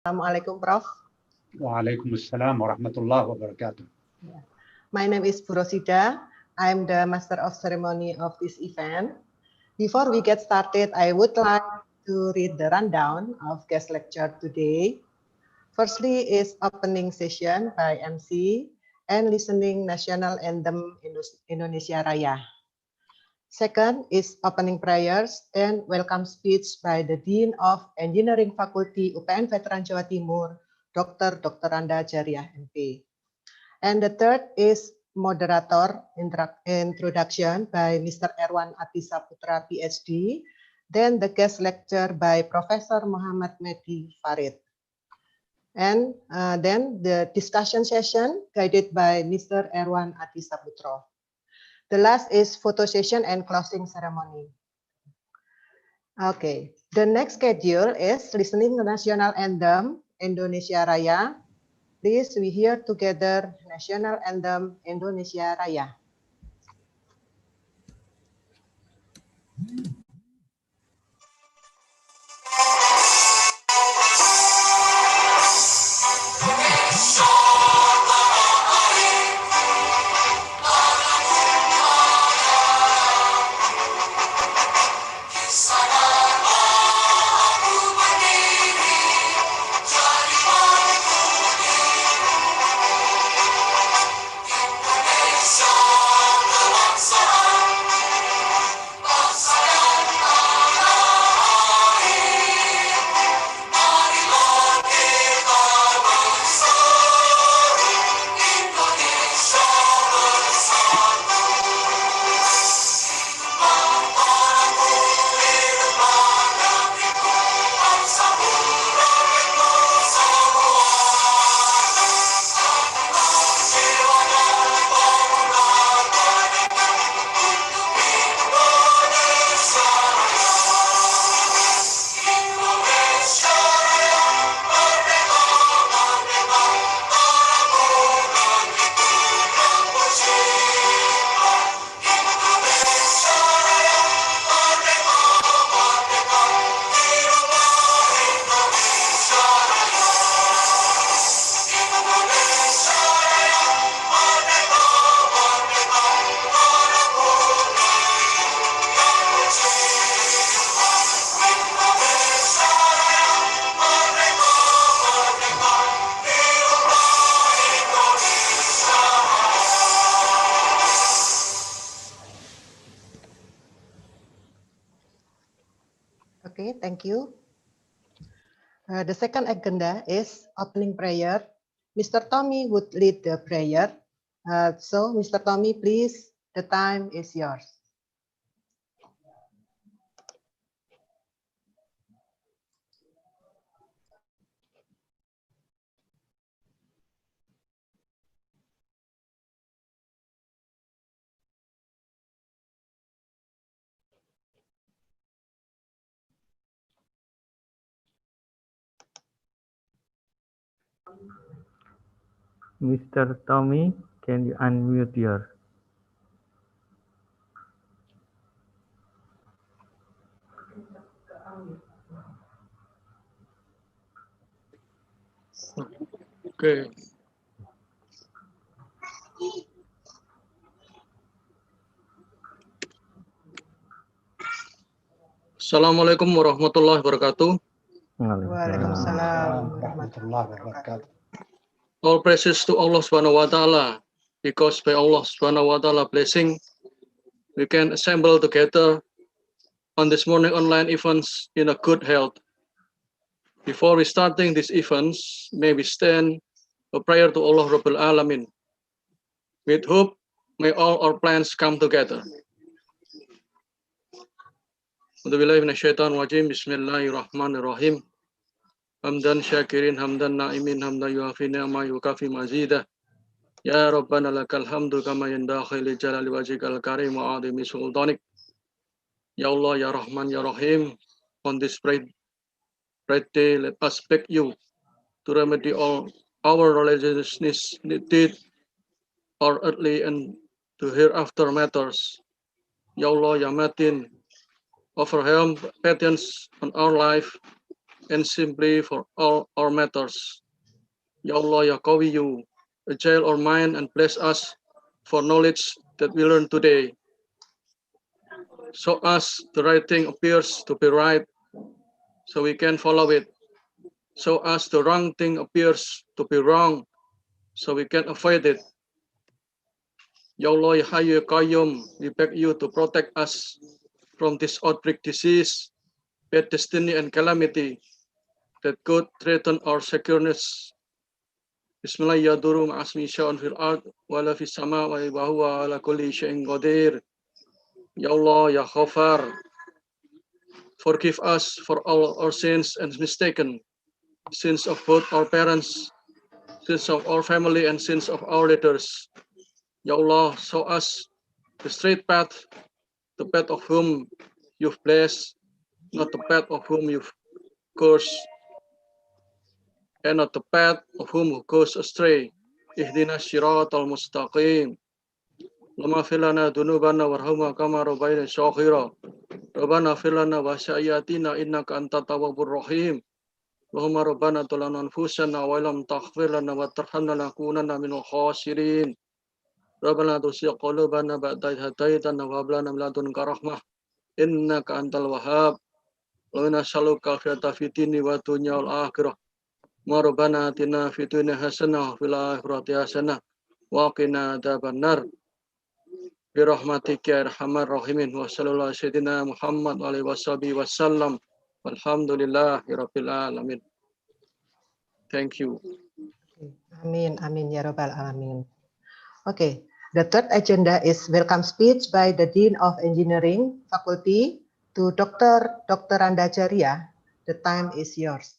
Assalamualaikum, Prof. Waalaikumsalam warahmatullahi wabarakatuh. My name is Bu Rosida. I'm the Master of Ceremony of this event. Before we get started, I would like to read the rundown of guest lecture today. Firstly is opening session by MC and listening National Anthem Indonesia Raya. Second is opening prayers and welcome speech by the Dean of Engineering Faculty UPN Veteran Jawa Timur, Dr. Randa Jariah MP. And the third is moderator introduction by Mr. Erwan Atisaputra, PhD. Then the guest lecture by Professor Muhammad Mehdi Farid. And then the discussion session guided by Mr. Erwan Atisaputra. The last is photo session and closing ceremony. Okay, the next schedule is listening the National Anthem Indonesia Raya. Please we hear together National Anthem Indonesia Raya. Okay, thank you. The second agenda is opening prayer. Mr. Tommy would lead the prayer. So, Mr. Tommy, please, the time is yours. Mr. Tommy, can you unmute your? Okay. Assalamualaikum warahmatullahi wabarakatuh. Waalaikumsalam warahmatullahi wabarakatuh. All praises to Allah Subhanahu wa Ta'ala, because by Allah Subhanahu wa Ta'ala blessing, we can assemble together on this morning online events in a good health. Before we starting these events, may we stand a prayer to Allah Rabbul Alamin. With hope, may all our plans come together. Bismillahirrahmanirrahim. Hamdan syakirin, hamdan na'imin, hamdan yuafi ni'ma yukafi mazidah. Ya Rabbana lakal hamdu kama yanbaghi li jalali wajhikal karim wa 'azimi sultanik. Ya Allah, Ya Rahman, Ya Rahim, on this bright day, let us beg you to remedy all our religious needed, our earthly and to hereafter matters. Ya Allah, Ya Matin, offer helm, patience on our life, and simply for all our matters. Ya Allah, Ya Qawiyu, agile our mind and bless us for knowledge that we learn today. So us the right thing appears to be right, so we can follow it. So as the wrong thing appears to be wrong, so we can avoid it. Ya Allah, Ya Hayyu, Ya Qayyum, we beg you to protect us from this outbreak disease, bad destiny and calamity that could threaten our secureness. Bismillah ya duru ma'asmi sya'un fil ard wa la fis sama wa huwa ala kulli syai'in qadir. Ya Allah, Ya Ghafar, forgive us for all our sins and mistaken, sins of both our parents, sins of our family, and sins of our leaders. Ya Allah, show us the straight path, the path of whom you've blessed, not the path of whom you've cursed, and not the path of whom goes astray. Ihdina syiratal mustaqim. Lama filana dunubana warhamna kama rabbaina syaghira. Rabbana filana wa syayatina innaka antat tawwabur rahim. Allahumma rabbana tulana anfusana wa lam taghfir lana wa tarhamna lanakunanna minal khasirin. Rabbana tusya qulubana ba'da idh hadaitana wa hab lana min ladunka rahmah innaka antal wahhab. Wa nas'aluka al-afiyata fid dini wa dunya wal akhirah. Rabbana atina fid dunya hasanah wa fil akhirati hasanah wa qina adzabannar. Bi rahmatika ya arhamar rahimin wa sallallahu sayyidina Muhammad wa alihi wasallam. Walhamdulillahi rabbil alamin. Thank you. Amin, amin ya robbal alamin. Okay, the third agenda is welcome speech by the Dean of Engineering Faculty to Dr. Randa Jaria. The time is yours.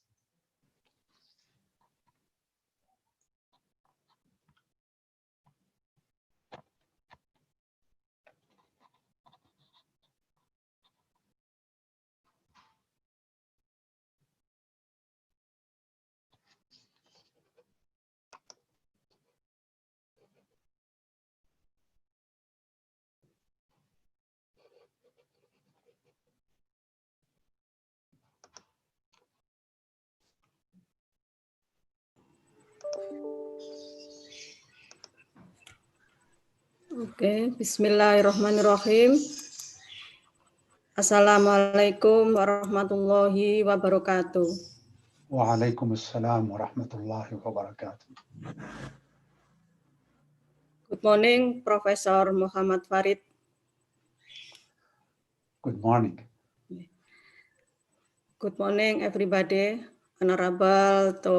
Oke, bismillahirrahmanirrahim. Assalamualaikum warahmatullahi wabarakatuh. Waalaikumsalam warahmatullahi wabarakatuh. Good morning, Professor Muhammad Farid. Good morning. Good morning, everybody. Honorable to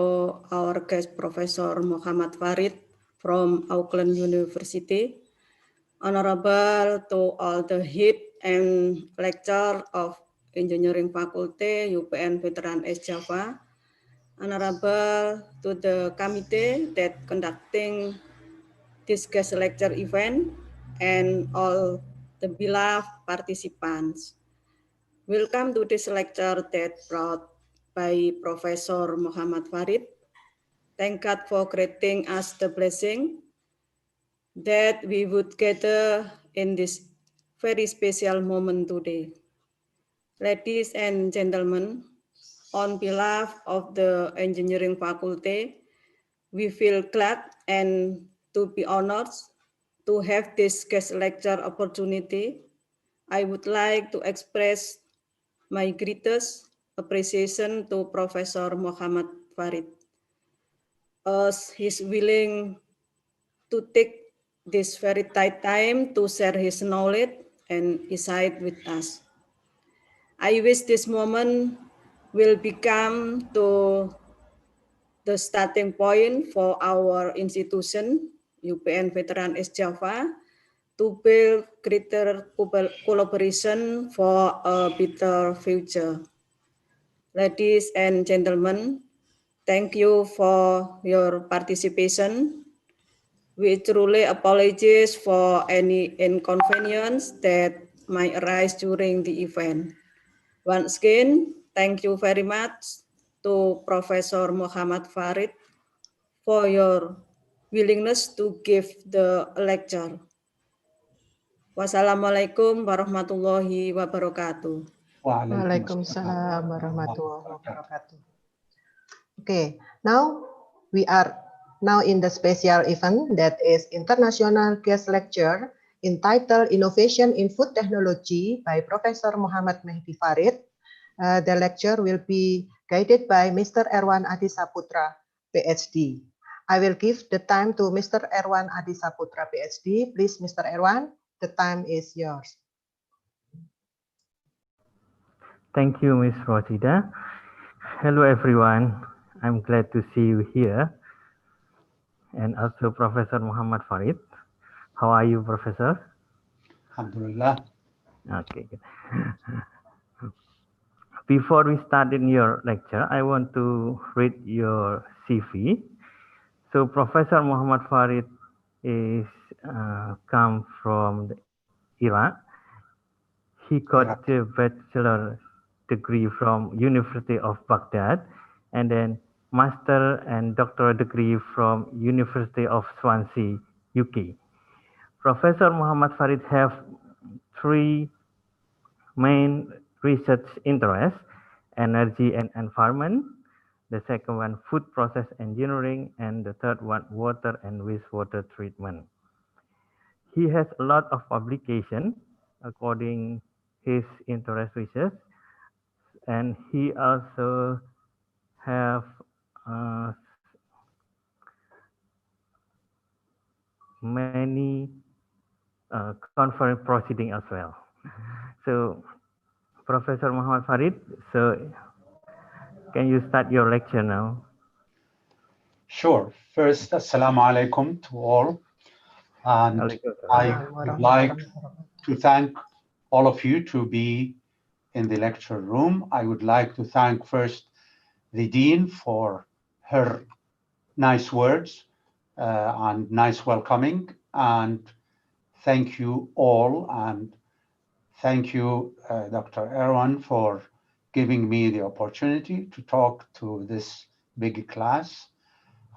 our guest Professor Muhammad Farid from Auckland University. Honorable to all the head and lecturer of Engineering Faculty, UPN Veteran East Java. Honorable to the committee that conducting this guest lecture event and all the beloved participants. Welcome to this lecture that brought by Professor Muhammad Farid. Thank God for granting us the blessing that we would gather in this very special moment today. Ladies and gentlemen, on behalf of the Engineering Faculty, we feel glad and to be honored to have this guest lecture opportunity. I would like to express my greatest appreciation to Professor Muhammad Farid as he's willing to take this very tight time to share his knowledge and insight with us. I wish this moment will become to the starting point for our institution, UPN Veteran East Java, to build greater collaboration for a better future. Ladies and gentlemen, thank you for your participation. We truly apologize for any inconvenience that might arise during the event. Once again, thank you very much to Professor Muhammad Farid for your willingness to give the lecture. Wassalamualaikum warahmatullahi wabarakatuh. Waalaikumsalam warahmatullahi wabarakatuh. Okay, now we are in the special event that is International Guest Lecture entitled Innovation in Food Technology by Professor Muhammad Mehdi Farid. The lecture will be guided by Mr. Erwan Adisaputra, PhD. I will give the time to Mr. Erwan Adisaputra, PhD. Please, Mr. Erwan, the time is yours. Thank you, Ms. Rosida. Hello, everyone. I'm glad to see you here. And also Professor Muhammad Farid. How are you, Professor? Alhamdulillah. Okay. Before we start in your lecture, I want to read your CV. So Professor Muhammad Farid is come from Iraq. He got a bachelor degree from University of Baghdad, and then master and doctoral degree from University of Swansea, UK. Professor Muhammad Farid have three main research interests: energy and environment, the second one food process engineering, and the third one water and wastewater treatment. He has a lot of publication according his interest research, and he also have many conference proceeding as well. So Professor Muhammad Farid, so can you start your lecture now? Sure. First, assalamu alaikum to all. And I would like to thank all of you to be in the lecture room. I would like to thank first the Dean for her nice words and nice welcoming. And thank you all. And thank you, Dr. Erwan, for giving me the opportunity to talk to this big class.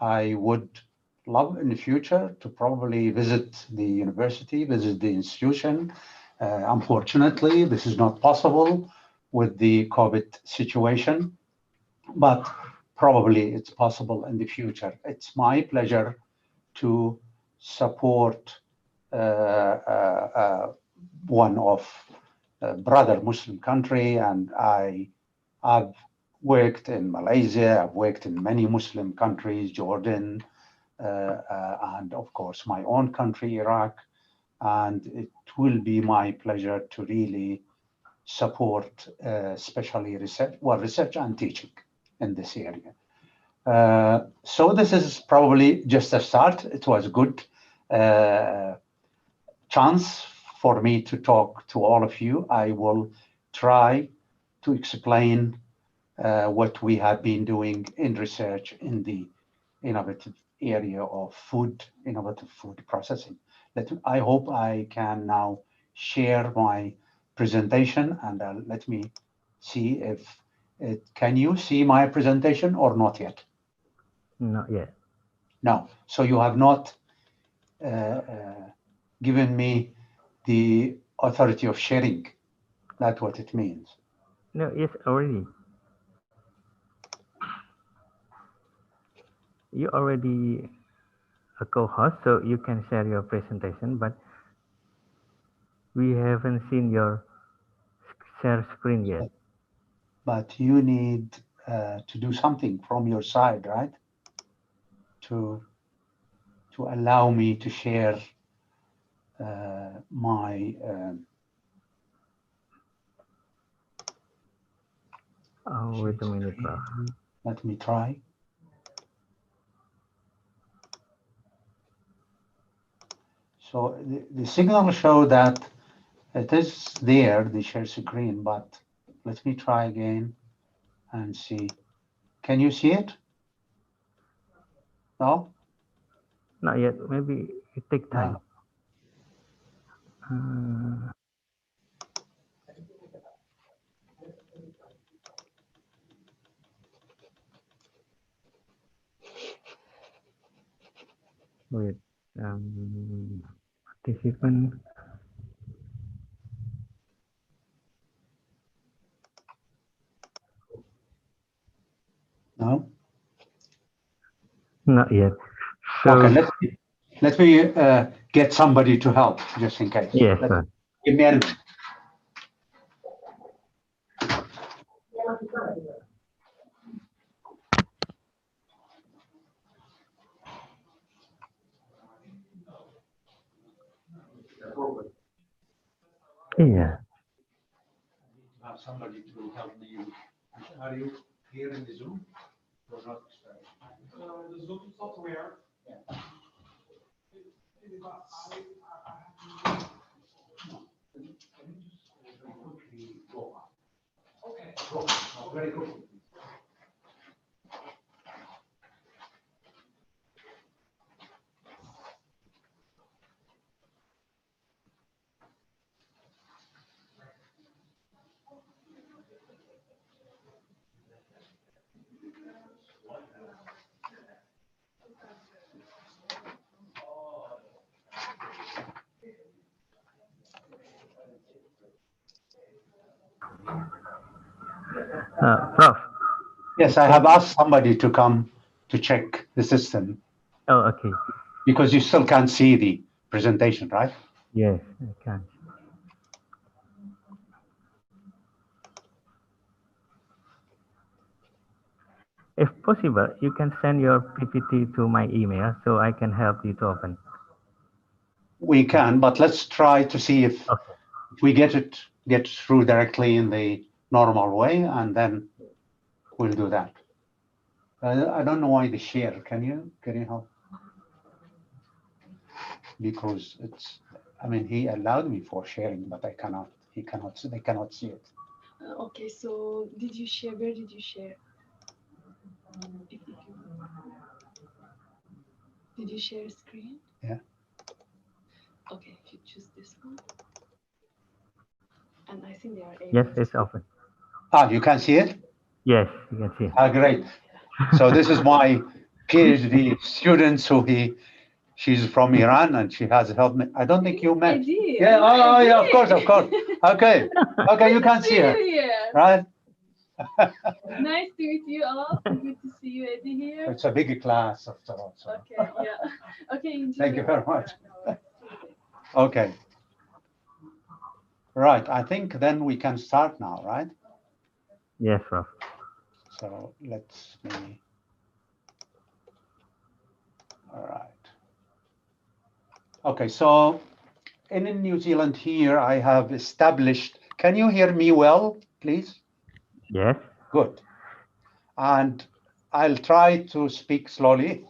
I would love in the future to probably visit the university, visit the institution. Unfortunately, this is not possible with the COVID situation, but probably it's possible in the future. It's my pleasure to support one of brother Muslim country, and I've worked in Malaysia, I've worked in many Muslim countries, Jordan, and of course my own country, Iraq, and it will be my pleasure to really support especially research and teaching in this area. So this is probably just a start. It was a good chance for me to talk to all of you. I will try to explain what we have been doing in research in the innovative area of innovative food processing. I hope I can now share my presentation, and let me see if can you see my presentation or not yet? Not yet. No. So you have not given me the authority of sharing. That's what it means. No, yes, already. You already a co-host, so you can share your presentation, but we haven't seen your share screen yet. But you need to do something from your side, right? To allow me to share my Oh, wait a minute, Prof. Let me try. So the signal show that it is there, the share screen, but let me try again and see. Can you see it? No? Not yet. Maybe it take time. Wait. Participant. Not yet. So, Okay, let me get somebody to help just in case. yes, sir. Give me a Yeah. have somebody to help me. Are you here in the Zoom or not? The Zoom software. Yeah. Okay. Go. Very good. Prof. Yes, I have asked somebody to come to check the system Oh, okay. because you still can't see the presentation, right? Yes, I can. If possible, you can send your PPT to my email so I can help you to open. We can, but let's try to see if Okay. we get through directly in the normal way, and then we'll do that. I don't know why the share. Can you help? Because it's, I mean, he allowed me for sharing, but I cannot. They cannot see it. Okay, so did you share? Where did you share? Did you share screen? Yeah. Okay, if you choose this one. And I think they are able Yes, to it's see. open. Ah, you can see it? Yes, you can see. Ah, great. So this is my PhD student. So she's from Iran and she has helped me. I don't think you met. I did. Yeah. Oh, yeah. Of course. Okay. Okay. You can see her, right? Nice to meet you all. Good to see you, Eddie, here. It's a big class after all. So. Okay. Yeah. Okay. Enjoy. Thank you very much. Okay. Right. I think then we can start now, right? Yes, Prof. So let's see. All right. Okay. So in New Zealand here, I have established. Can you hear me well, please? Yes. Good. And I'll try to speak slowly.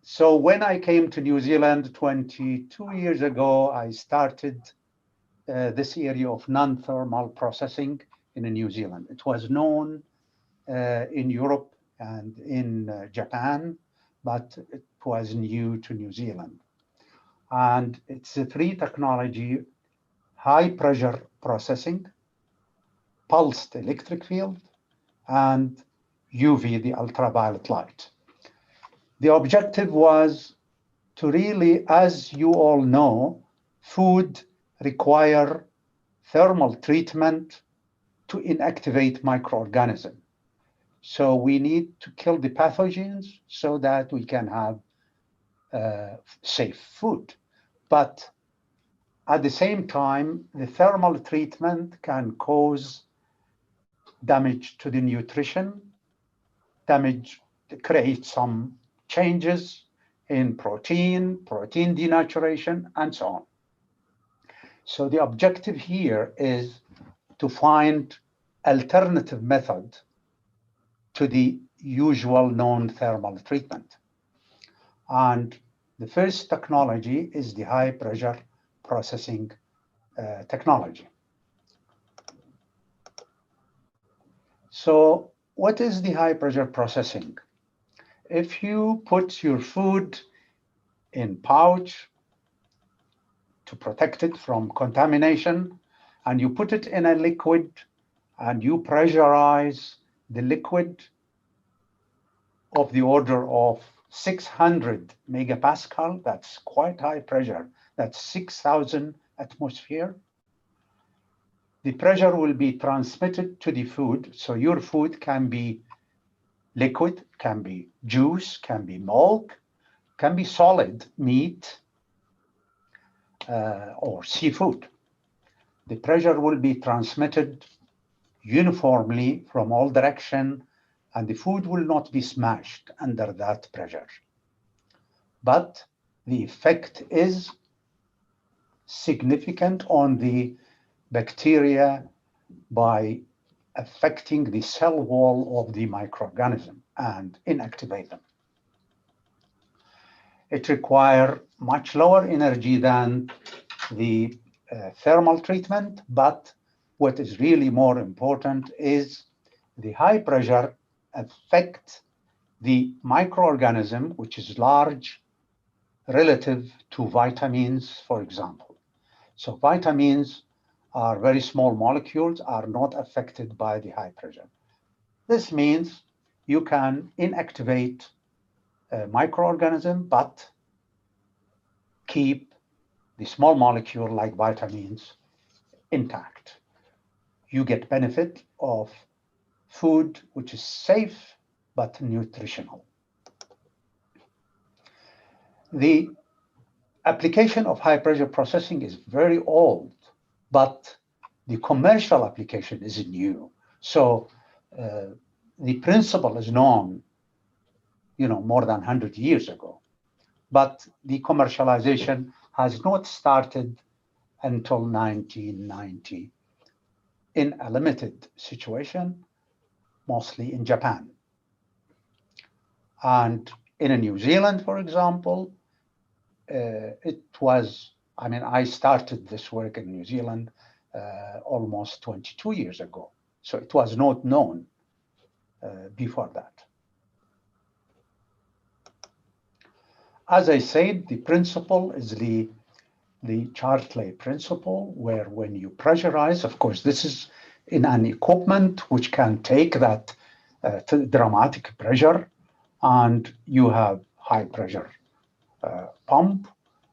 So when I came to New Zealand 22 years ago, I started this area of non-thermal processing in New Zealand. It was known in Europe and in Japan, but it was new to New Zealand. And it's a three technology: high pressure processing, pulsed electric field, and UV, the ultraviolet light. The objective was to really, as you all know, food require thermal treatment to inactivate microorganisms. So we need to kill the pathogens so that we can have safe food. But at the same time, the thermal treatment can cause damage to the nutrition, create some changes in protein denaturation, and so on. So the objective here is to find alternative method to the usual known thermal treatment. And the first technology is the high pressure processing technology. So what is the high pressure processing? If you put your food in pouch to protect it from contamination, and you put it in a liquid and you pressurize the liquid of the order of 600 megapascal, that's quite high pressure, that's 6,000 atmosphere. The pressure will be transmitted to the food, so your food can be liquid, can be juice, can be milk, can be solid meat or seafood. The pressure will be transmitted uniformly from all directions, and the food will not be smashed under that pressure. But the effect is significant on the bacteria by affecting the cell wall of the microorganism and inactivate them. It requires much lower energy than the thermal treatment, but what is really more important is the high pressure affect the microorganism, which is large relative to vitamins, for example. So vitamins are very small molecules, are not affected by the high pressure. This means you can inactivate a microorganism, but keep the small molecule like vitamins intact. You get benefit of food which is safe but nutritional. The application of high pressure processing is very old, but the commercial application is new. So the principle is known, more than 100 years ago, but the commercialization has not started until 1990 in a limited situation, mostly in Japan. And in New Zealand, for example, I started this work in New Zealand almost 22 years ago. So it was not known before that. As I said, the principle is the Chartley principle, where when you pressurize, of course, this is in an equipment which can take that dramatic pressure, and you have high pressure pump,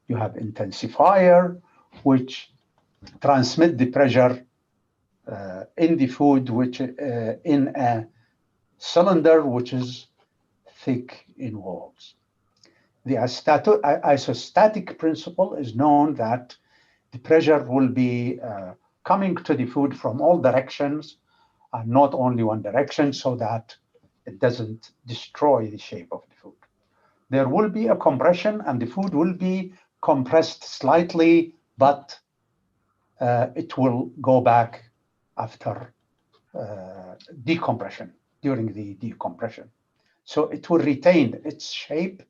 you have intensifier, which transmit the pressure in the food, which in a cylinder which is thick in walls. The isostatic principle is known that the pressure will be coming to the food from all directions and not only one direction, so that it doesn't destroy the shape of the food. There will be a compression and the food will be compressed slightly, but it will go back after decompression, during the decompression. So it will retain its shape,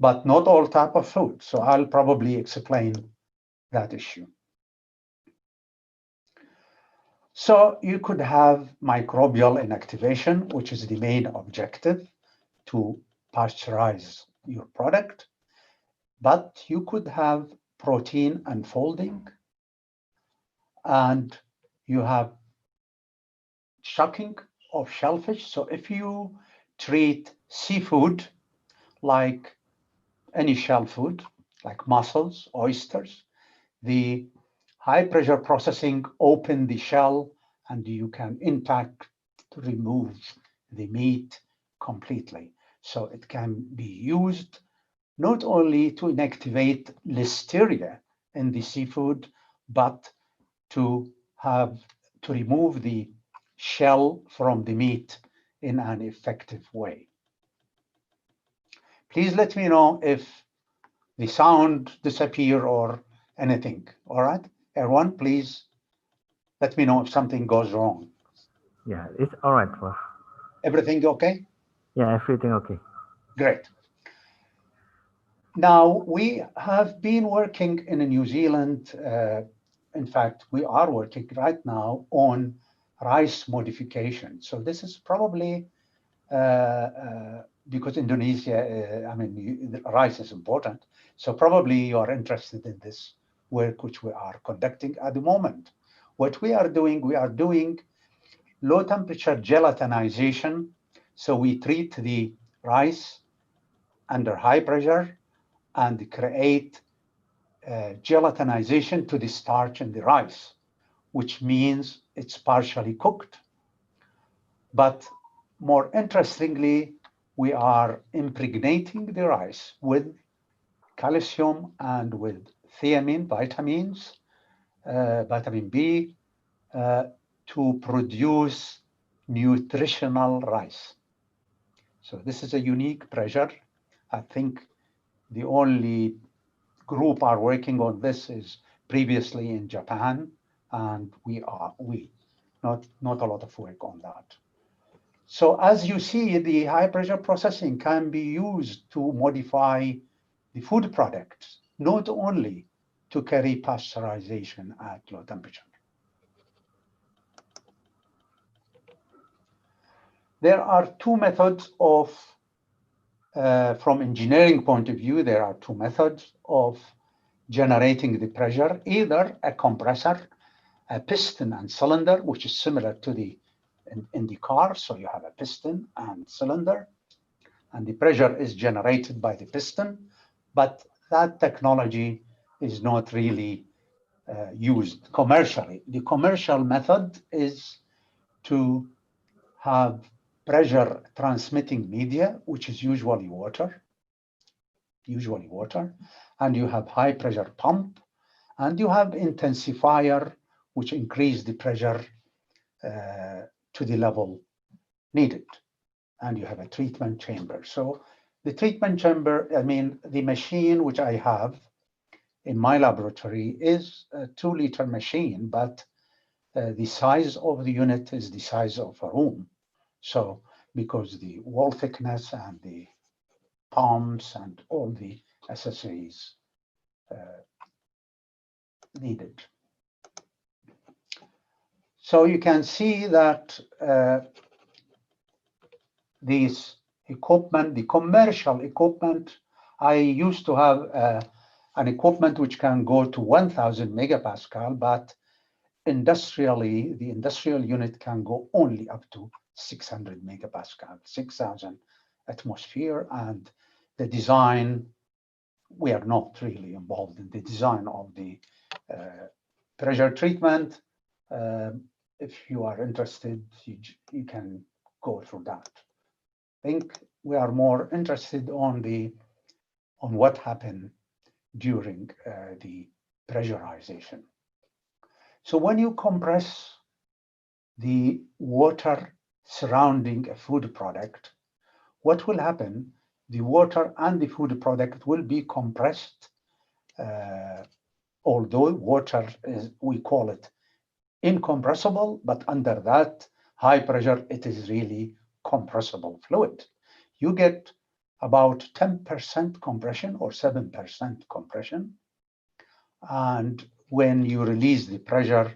but not all type of food. So I'll probably explain that issue. So you could have microbial inactivation, which is the main objective to pasteurize your product, but you could have protein unfolding, and you have shocking of shellfish. So if you treat seafood like any shell food, like mussels, oysters, the high pressure processing open the shell and you can intact to remove the meat completely. So it can be used not only to inactivate listeria in the seafood, but to remove the shell from the meat in an effective way. Please let me know if the sound disappear or anything. All right, everyone, please let me know if something goes wrong. Yeah, it's all right, Prof. Everything okay? Yeah, everything okay. Great. Now, we have been working in New Zealand. In fact, we are working right now on rice modification. So this is probably because Indonesia, rice is important. So probably you are interested in this work which we are conducting at the moment. What we are doing low temperature gelatinization. So we treat the rice under high pressure and create gelatinization to the starch in the rice, which means it's partially cooked. But more interestingly, we are impregnating the rice with calcium and with thiamine, vitamins, vitamin B, to produce nutritional rice. So this is a unique pressure. I think the only group are working on this is previously in Japan, and not a lot of work on that. So as you see, the high pressure processing can be used to modify the food products, not only to carry pasteurization at low temperature. There are two methods of, from engineering point of view, there are two methods of generating the pressure, either a compressor, a piston and cylinder, which is similar to the in the car. So you have a piston and cylinder, and the pressure is generated by the piston, but that technology is not really used commercially. The commercial method is to have pressure transmitting media, which is usually water, and you have high pressure pump, and you have intensifier, which increase the pressure to the level needed. And you have a treatment chamber. So the treatment chamber, I mean, the machine which I have in my laboratory is a 2-liter machine, but the size of the unit is the size of a room. So because the wall thickness and the pumps and all the accessories needed. So you can see that these equipment, the commercial equipment, I used to have an equipment which can go to 1000 megapascal, but industrially, the industrial unit can go only up to 600 megapascal, 6000 atmosphere. And the design, we are not really involved in the design of the pressure treatment. If you are interested, you can go through that. I think we are more interested on what happened during the pressurization. So when you compress the water surrounding a food product, what will happen? The water and the food product will be compressed, although water is, we call it incompressible, but under that high pressure, it is really compressible fluid. You get about 10% compression or 7% compression. And when you release the pressure,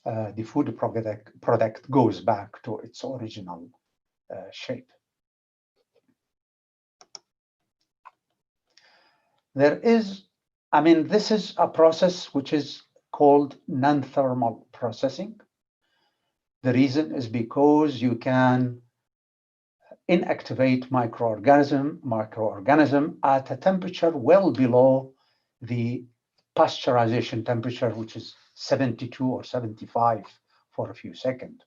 the food product goes back to its original shape. There is, I mean, this is a process which is called non-thermal processing. The reason is because you can inactivate microorganism at a temperature well below the pasteurization temperature, which is 72 or 75 for a few seconds.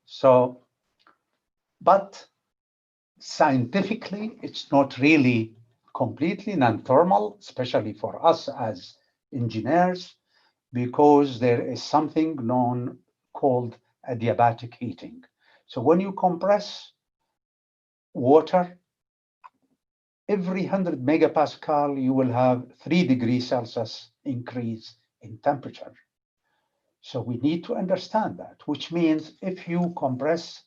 So, but scientifically, it's not really completely non-thermal, especially for us as engineers, because there is something known called adiabatic heating. So when you compress water, every 100 megapascal, you will have 3 degrees Celsius increase in temperature. So we need to understand that, which means if you compress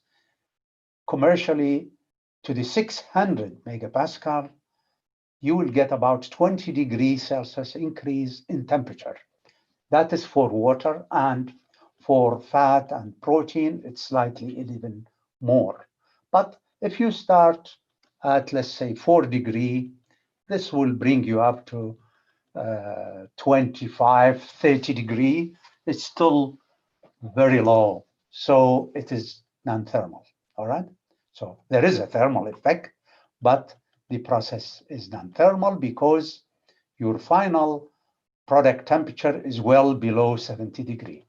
commercially to the 600 megapascal, you will get about 20 degrees Celsius increase in temperature. That is for water, and for fat and protein, it's slightly even more. But if you start at, let's say, 4 degrees, this will bring you up to 25, 30 degrees. It's still very low. So it is non-thermal, all right? So there is a thermal effect, but the process is non-thermal because your final product temperature is well below 70 degrees.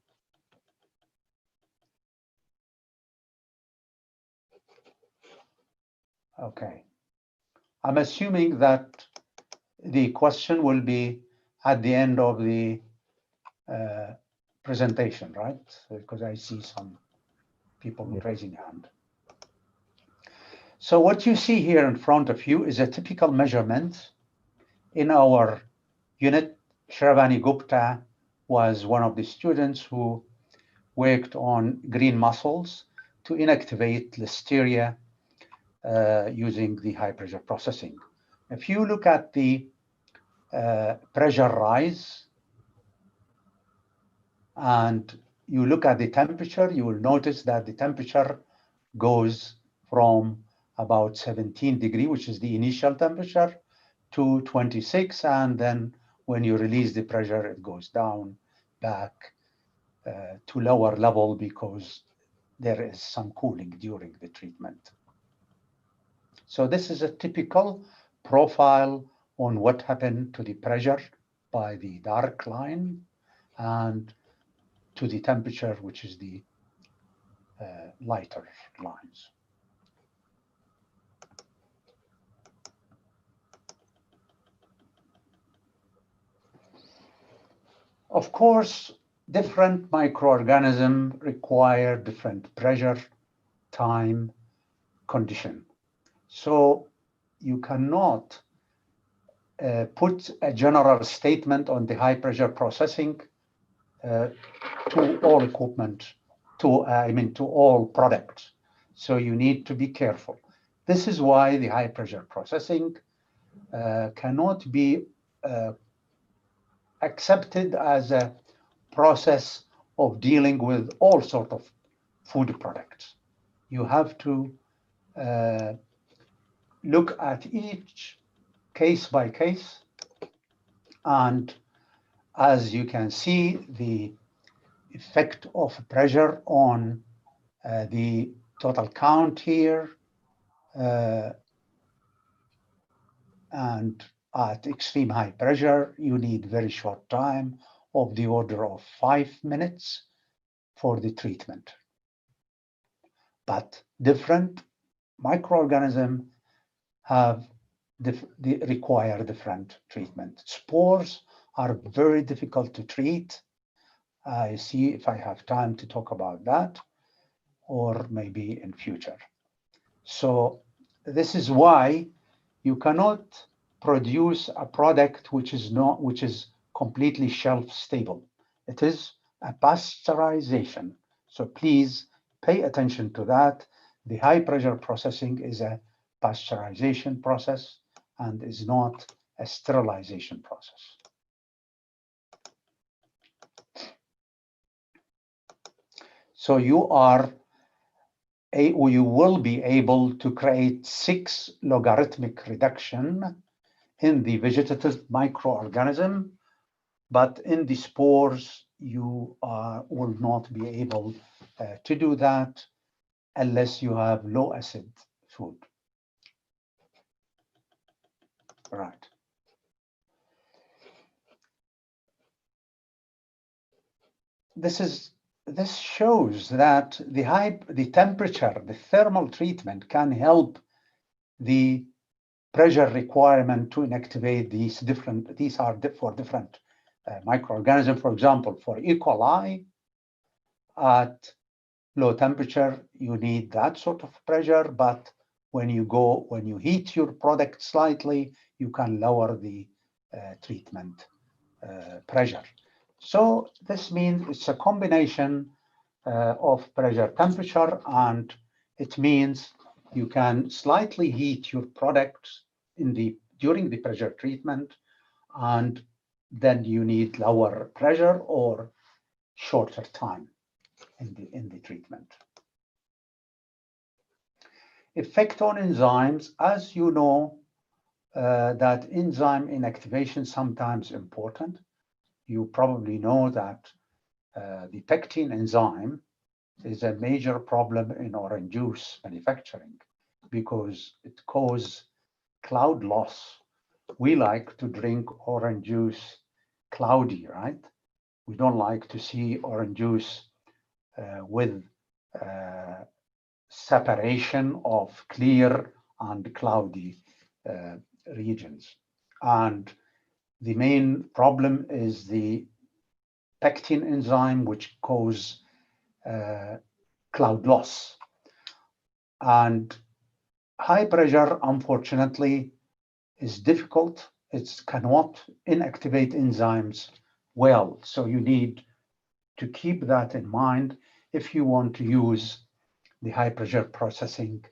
Okay. I'm assuming that the question will be at the end of the presentation, right? Because I see some people raising hand. So what you see here in front of you is a typical measurement in our unit. Shravani Gupta was one of the students who worked on green mussels to inactivate Listeria using the high pressure processing. If you look at the pressure rise and you look at the temperature, you will notice that the temperature goes from about 17 degrees, which is the initial temperature, to 26, and then when you release the pressure, it goes down back to lower level because there is some cooling during the treatment. So this is a typical profile on what happened to the pressure by the dark line and to the temperature, which is the lighter lines. Of course, different microorganisms require different pressure, time, condition. So you cannot put a general statement on the high pressure processing to all equipment, to all products. So you need to be careful. This is why the high pressure processing cannot be accepted as a process of dealing with all sorts of food products. You have to look at each case by case, and as you can see, the effect of pressure on the total count here, and at extreme high pressure, you need very short time of the order of 5 minutes for the treatment. But different microorganisms require different treatment. Spores are very difficult to treat. I see if I have time to talk about that, or maybe in future. So this is why you cannot produce a product which is completely shelf stable. It is a pasteurization. So please pay attention to that. The high pressure processing is a pasteurization process and is not a sterilization process. So you will be able to create 6 logarithmic reduction in the vegetative microorganism, but in the spores, you will not be able to do that unless you have low acid food. Right. This shows that the temperature, the thermal treatment can help the pressure requirement to inactivate these are for different microorganisms. For example, for E. coli, at low temperature, you need that sort of pressure, but when you heat your product slightly, you can lower the treatment pressure. So this means it's a combination of pressure, temperature, and it means you can slightly heat your products during the pressure treatment, and then you need lower pressure or shorter time in the treatment. Effect on enzymes, as you know, that enzyme inactivation sometimes important. You probably know that the pectin enzyme is a major problem in orange juice manufacturing because it causes cloud loss. We like to drink orange juice cloudy, right? We don't like to see orange juice with separation of clear and cloudy regions. And the main problem is the pectin enzyme, which cause cloud loss. And high pressure, unfortunately, is difficult. It cannot inactivate enzymes well. So you need to keep that in mind if you want to use the high pressure processing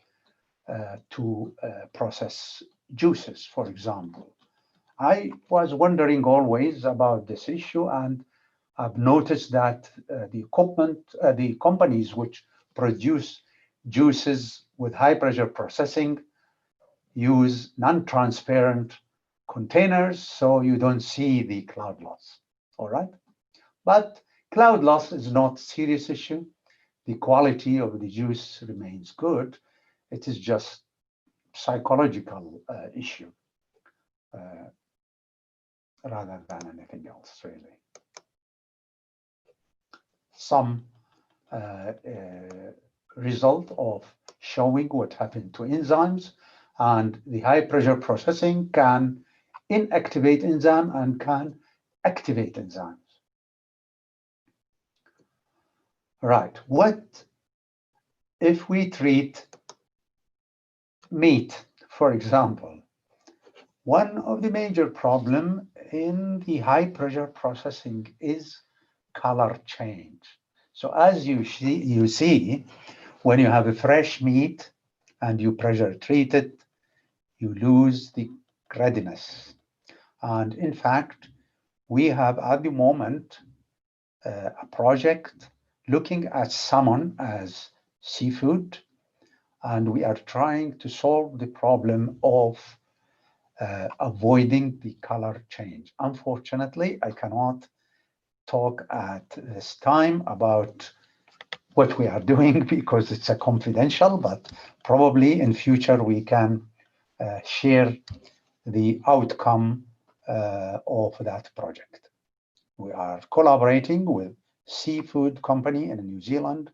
to process juices, for example. I was wondering always about this issue, and I've noticed that the companies which produce juices with high pressure processing use non-transparent containers, so you don't see the cloud loss. All right, but cloud loss is not a serious issue. The quality of the juice remains good. It is just psychological issue rather than anything else, really. Some result of showing what happened to enzymes, and the high pressure processing can inactivate enzyme and can activate enzymes. Right, what if we treat meat, for example? One of the major problems in the high pressure processing is color change. So as you see, when you have a fresh meat and you pressure treat it, you lose the readiness. And in fact, we have at the moment a project looking at salmon as seafood, and we are trying to solve the problem of avoiding the color change. Unfortunately, I cannot talk at this time about what we are doing because it's a confidential, but probably in future we can share the outcome of that project. We are collaborating with seafood company in New Zealand,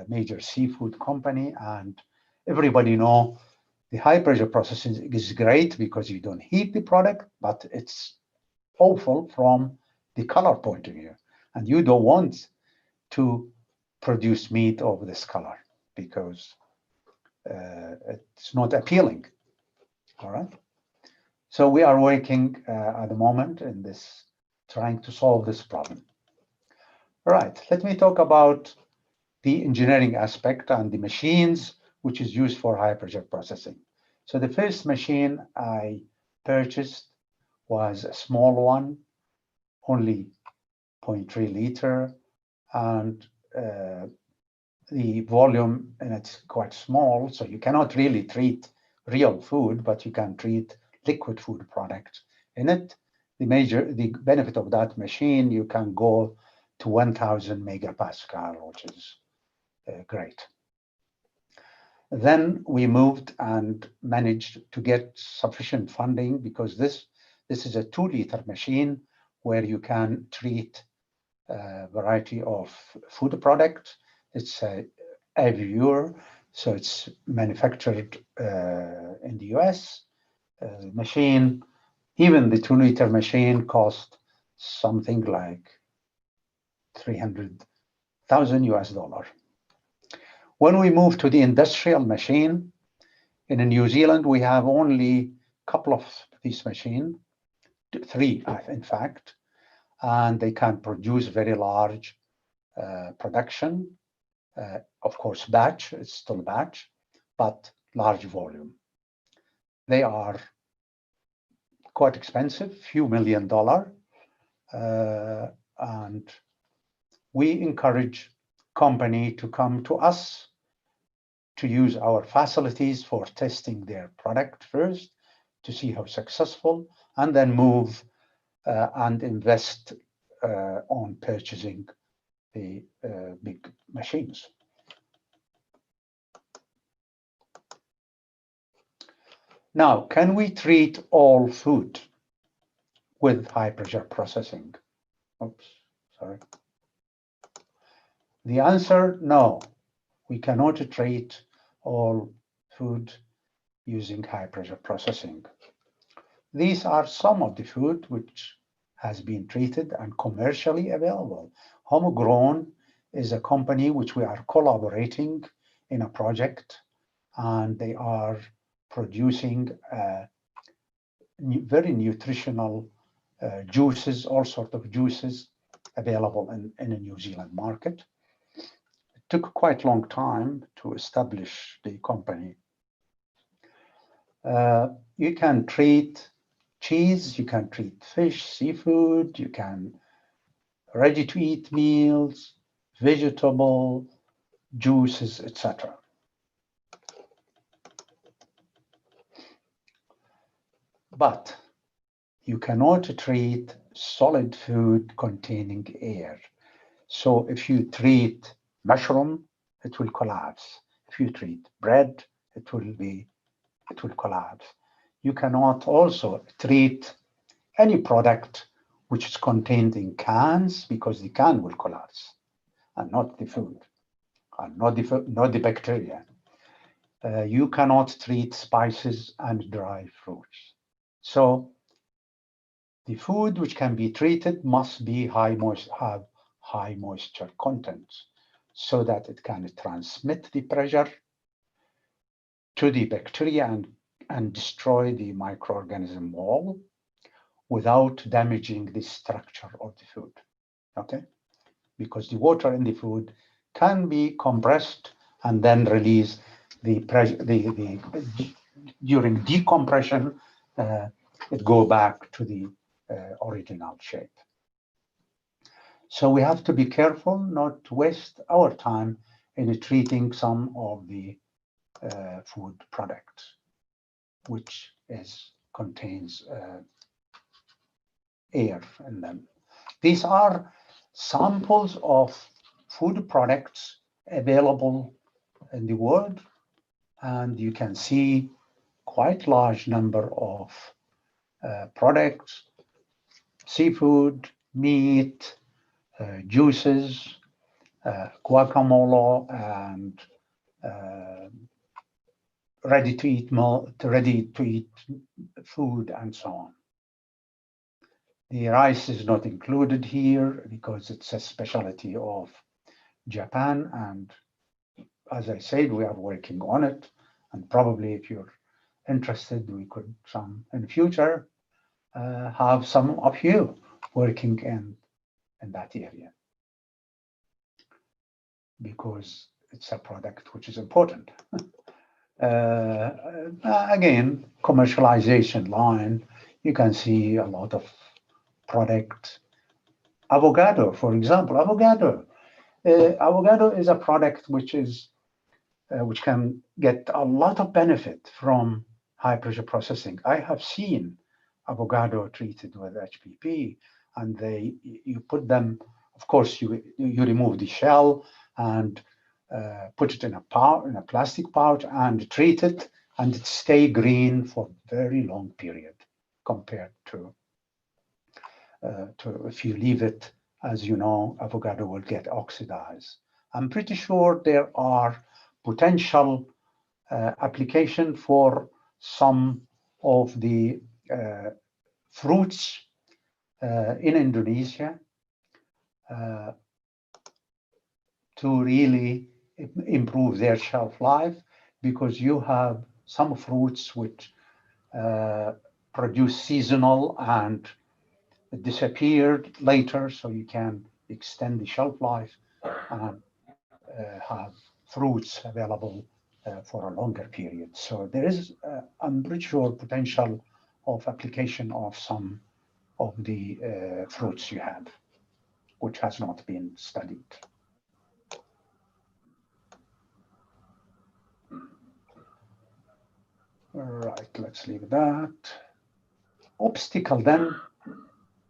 major seafood company, and everybody know the high pressure processing is great because you don't heat the product, but it's awful from the color point of view. And you don't want to produce meat of this color because it's not appealing. All right. So we are working at the moment in this, trying to solve this problem. All right. Let me talk about the engineering aspect and the machines which is used for high pressure processing. So the first machine I purchased was a small one, only 0.3 liter, and the volume and it's quite small, so you cannot really treat real food, but you can treat liquid food products in it. The benefit of that machine, you can go to 1000 megapascal, which is great. Then we moved and managed to get sufficient funding because this is a 2-liter machine where you can treat a variety of food products. It's a Avure, so it's manufactured in the US. Machine, even the 2-liter machine cost something like $300,000 US. When we move to the industrial machine, in New Zealand, we have only a couple of these machines, 3 in fact, and they can produce very large production. Of course, batch, it's still batch, but large volume. They are quite expensive, few $1 million, and we encourage company to come to us to use our facilities for testing their product first to see how successful, and then move and invest on purchasing the big machines. Now, can we treat all food with high pressure processing? Oops, sorry. The answer, no. We cannot treat all food using high pressure processing. These are some of the food which has been treated and commercially available. Homegrown is a company which we are collaborating in a project, and they are producing very nutritional juices, all sorts of juices available in the New Zealand market. It took quite a long time to establish the company. You can treat cheese, you can treat fish, seafood, you can ready-to-eat meals, vegetable, juices, etc. But you cannot treat solid food containing air. So if you treat mushroom, it will collapse. If you treat bread, it will collapse. You cannot also treat any product which is contained in cans, because the can will collapse, and not the food, and not the bacteria. You cannot treat spices and dry fruits. So the food which can be treated must be have high moisture content, so that it can transmit the pressure to the bacteria and destroy the microorganism wall without damaging the structure of the food. Okay? Because the water in the food can be compressed and then release the pressure. During decompression, it go back to the original shape. So we have to be careful not to waste our time in treating some of the food products, which contains air in them. These are samples of food products available in the world, and you can see quite large number of products: seafood, meat, juices, guacamole, and ready-to-eat food, and so on. The rice is not included here because it's a specialty of Japan, and as I said, we are working on it, and probably if you're interested, we could in the future have some of you working in that area, because it's a product which is important. Again, commercialization line, you can see a lot of product. Avocado, for example, avocado is a product which can get a lot of benefit from high pressure processing. I have seen avocado treated with HPP, and you put them, of course, you remove the shell and put it in a plastic pouch and treat it, and it stay green for a very long period compared to if you leave it. As you know, avocado will get oxidized. I'm pretty sure there are potential application for some of the fruits in Indonesia to really improve their shelf life, because you have some fruits which produce seasonal and disappeared later, so you can extend the shelf life and have fruits available for a longer period. So there is, I'm pretty sure, potential of application of some of the fruits you have, which has not been studied. All right, let's leave that. Obstacle then.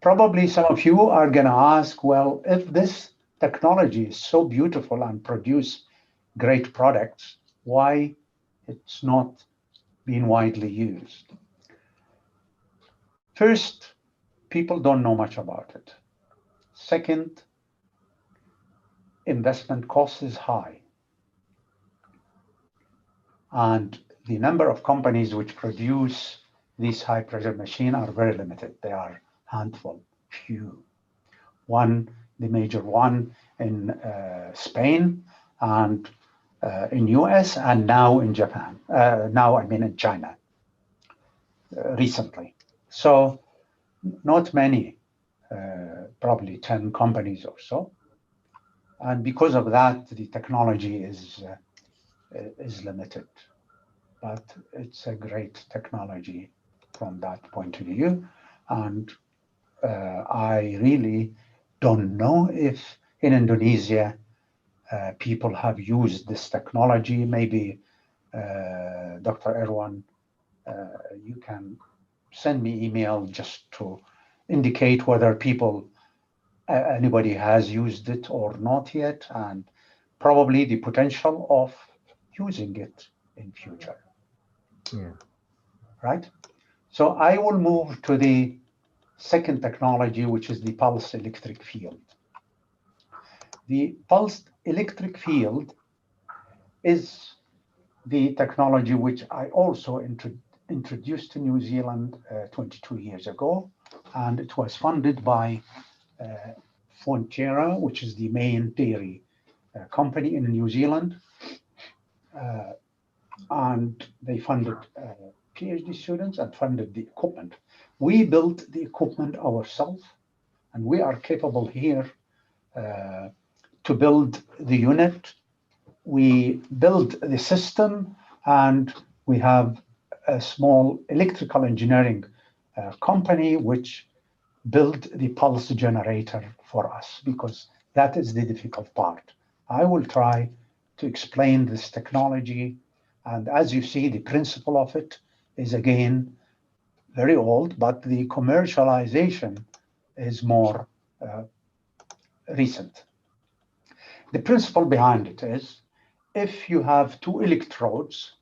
Probably some of you are going to ask, well, if this technology is so beautiful and produce great products, why it's not being widely used? First, people don't know much about it. Second, investment cost is high. And the number of companies which produce these high pressure machines are very limited. They are handful, few. One, the major one in Spain and in US, and now in Japan. Now I mean in China recently. So not many, probably 10 companies or so. And because of that, the technology is limited. But it's a great technology from that point of view. And I really don't know if in Indonesia people have used this technology. Maybe Dr. Erwan, you can send me email just to indicate whether anybody has used it or not yet, and probably the potential of using it in future. Yeah. Right? So I will move to the second technology, which is the pulsed electric field. The pulsed electric field is the technology which I also introduced to New Zealand 22 years ago, and it was funded by Fonterra, which is the main dairy company in New Zealand, and they funded PhD students and funded the equipment. We built the equipment ourselves, and we are capable here to build the unit. We build the system, and we have a small electrical engineering company which built the pulse generator for us, because that is the difficult part. I will try to explain this technology, and as you see, the principle of it is again very old, but the commercialization is more recent. The principle behind it is, if you have two electrodes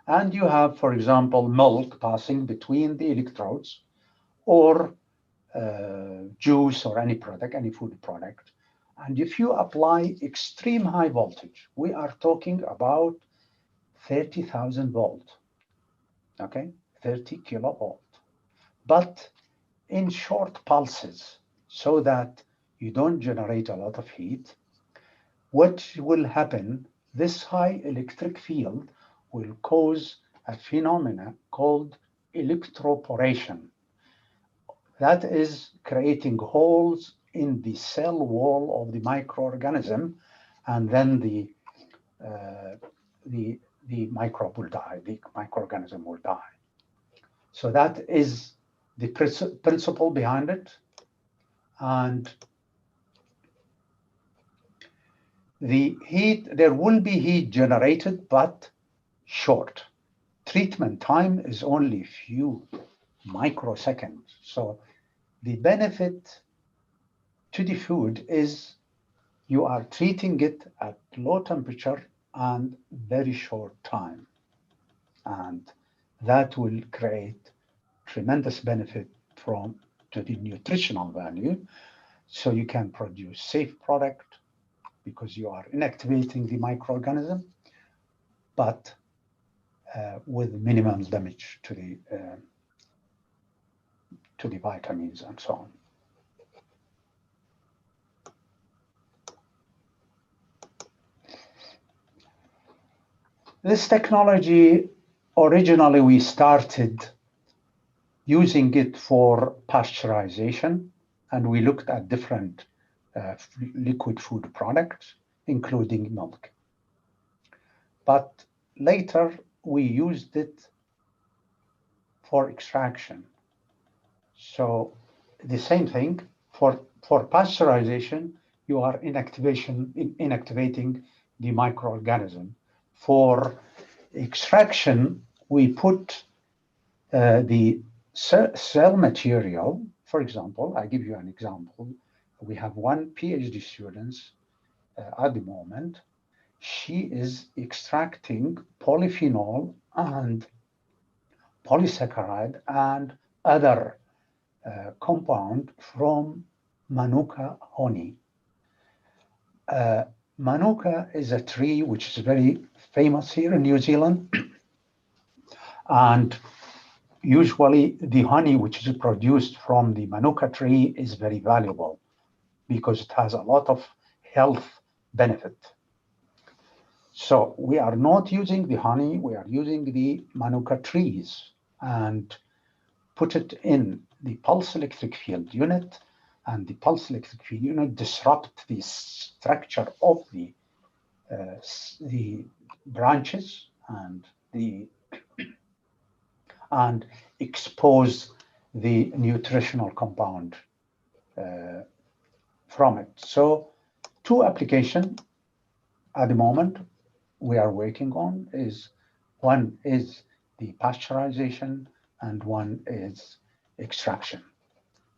and you have, for example, milk passing between the electrodes, or juice or any product, any food product, and if you apply extreme high voltage, we are talking about 30,000 volt, okay, 30 kilovolt, but in short pulses, so that you don't generate a lot of heat, what will happen, this high electric field will cause a phenomena called electroporation. That is creating holes in the cell wall of the microorganism, and then the microbe will die, the microorganism will die. So that is the principle behind it. And the heat, there will be heat generated, but short. Treatment time is only few microseconds. So the benefit to the food is you are treating it at low temperature and very short time. And that will create tremendous benefit to the nutritional value. So you can produce safe product because you are inactivating the microorganism, but with minimal damage to the vitamins and so on. This technology, originally we started using it for pasteurization, and we looked at different liquid food products, including milk. But later we used it for extraction. So the same thing, for pasteurization, you are inactivating the microorganism. For extraction, we put the cell material. For example, I give you an example. We have one PhD student at the moment. She is extracting polyphenol and polysaccharide and other compound from Manuka honey. Manuka is a tree which is very famous here in New Zealand. And usually the honey which is produced from the manuka tree is very valuable because it has a lot of health benefit. So we are not using the honey, we are using the manuka trees and put it in the pulse electric field unit, and the pulse electric field unit disrupt the structure of the branches and expose the nutritional compound from it. So two applications at the moment we are working on is one is the pasteurization and one is extraction.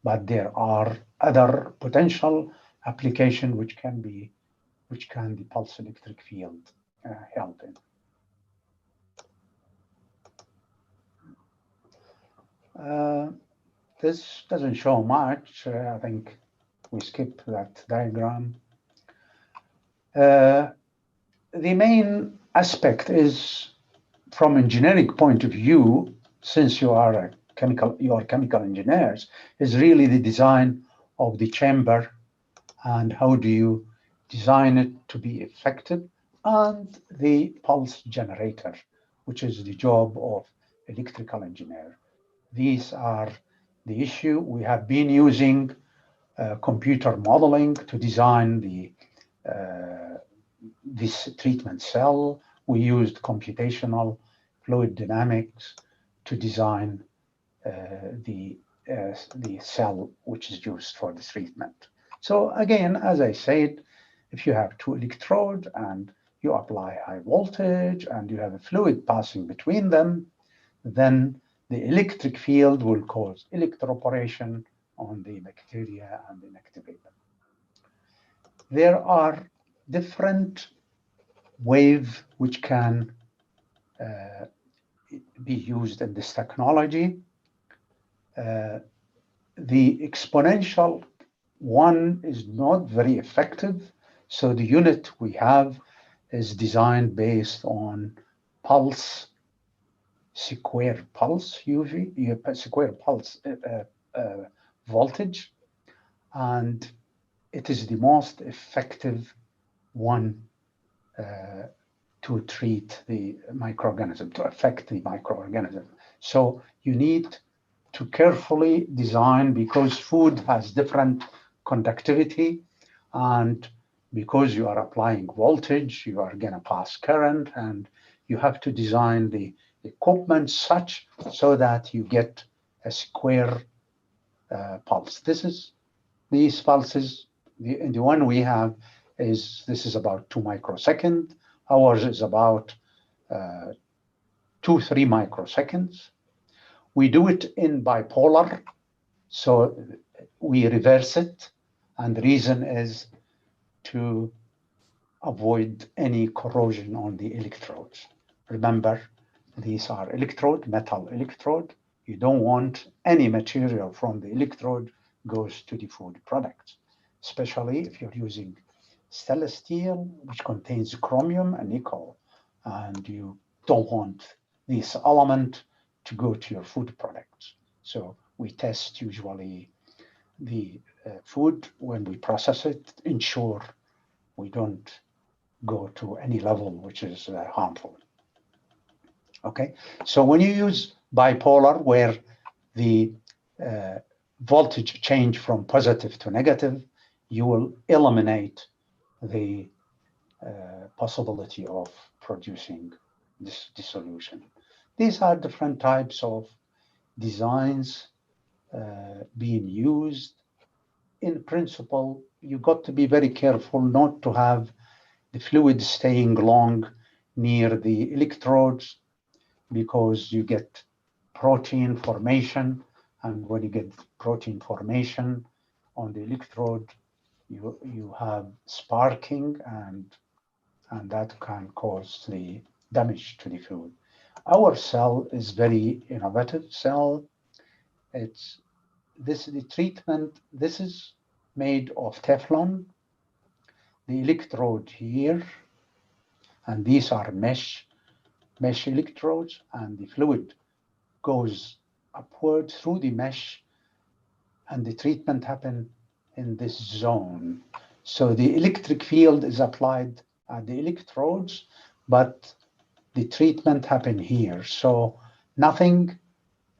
But there are other potential application which can the pulse electric field help in. This doesn't show much. I think we skip that diagram. The main aspect is, from engineering point of view, since you are chemical engineers, is really the design of the chamber and how do you design it to be effective, and the pulse generator, which is the job of electrical engineer. These are the issue. We have been using computer modeling to design this treatment cell. We used computational fluid dynamics to design the cell which is used for the treatment. So again, as I said, if you have two electrodes and you apply high voltage and you have a fluid passing between them, then the electric field will cause electroporation on the bacteria and inactivate them. There are different waves which can be used in this technology. The exponential one is not very effective. So the unit we have is designed based on pulse, square pulse, usually square pulse voltage, and it is the most effective one to treat the microorganism, to affect the microorganism. So you need to carefully design, because food has different conductivity, and because you are applying voltage, you are going to pass current, and you have to design the equipment such so that you get a square pulse. These pulses, the one we have this is about 2 microseconds. Ours is about 2-3 microseconds. We do it in bipolar, so we reverse it, and the reason is to avoid any corrosion on the electrodes. Remember, these are metal electrode. You don't want any material from the electrode goes to the food product, especially if you're using stainless steel, which contains chromium and nickel, and you don't want this element to go to your food products. So we test usually the food when we process it, ensure we don't go to any level which is harmful. Okay, so when you use bipolar, where the voltage change from positive to negative, you will eliminate the possibility of producing this dissolution. These are different types of designs being used. In principle, you got to be very careful not to have the fluid staying long near the electrodes, because you get protein formation, and when you get protein formation on the electrode, you have sparking, and that can cause the damage to the fluid. Our cell is very innovative cell. The treatment, this is made of Teflon, the electrode here, and these are mesh electrodes, and the fluid goes upward through the mesh, and the treatment happens in this zone. So the electric field is applied at the electrodes, but the treatment happened here. So nothing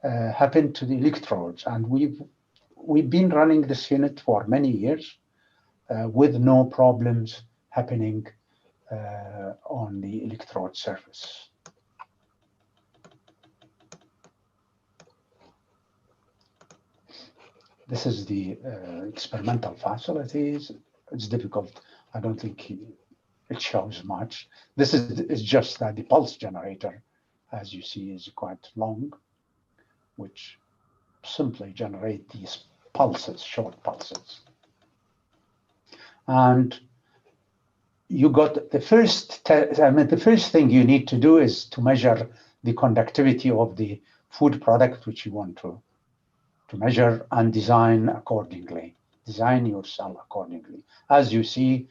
happened to the electrodes. And we've been running this unit for many years with no problems happening on the electrode surface. This is the experimental facilities. It's difficult. I don't think it shows much. This is just that the pulse generator, as you see, is quite long, which simply generate these pulses, short pulses. And you got the first, the first thing you need to do is to measure the conductivity of the food product which you want to measure and design accordingly. Design your cell accordingly. As you see,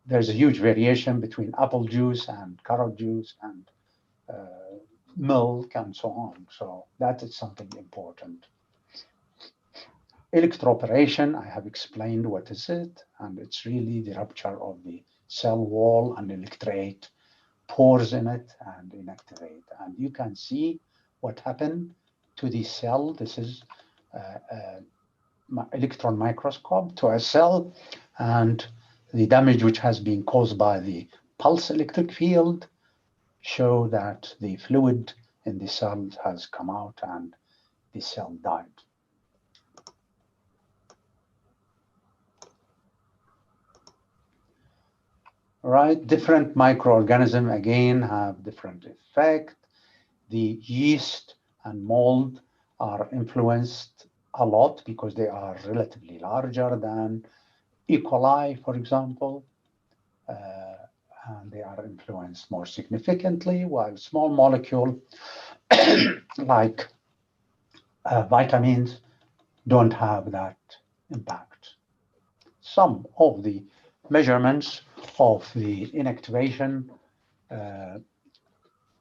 there's a huge variation between apple juice and carrot juice and milk and so on. So that is something important. Electroporation, I have explained what is it, and it's really the rupture of the cell wall and electrate pores in it and inactivate. And you can see what happened to the cell. This is electron microscope to a cell, and the damage which has been caused by the pulse electric field show that the fluid in the cell has come out and the cell died. Right, different microorganisms again have different effect. The yeast and mold are influenced a lot because they are relatively larger than E. coli, for example, and they are influenced more significantly, while small molecule like vitamins don't have that impact. Some of the measurements of the inactivation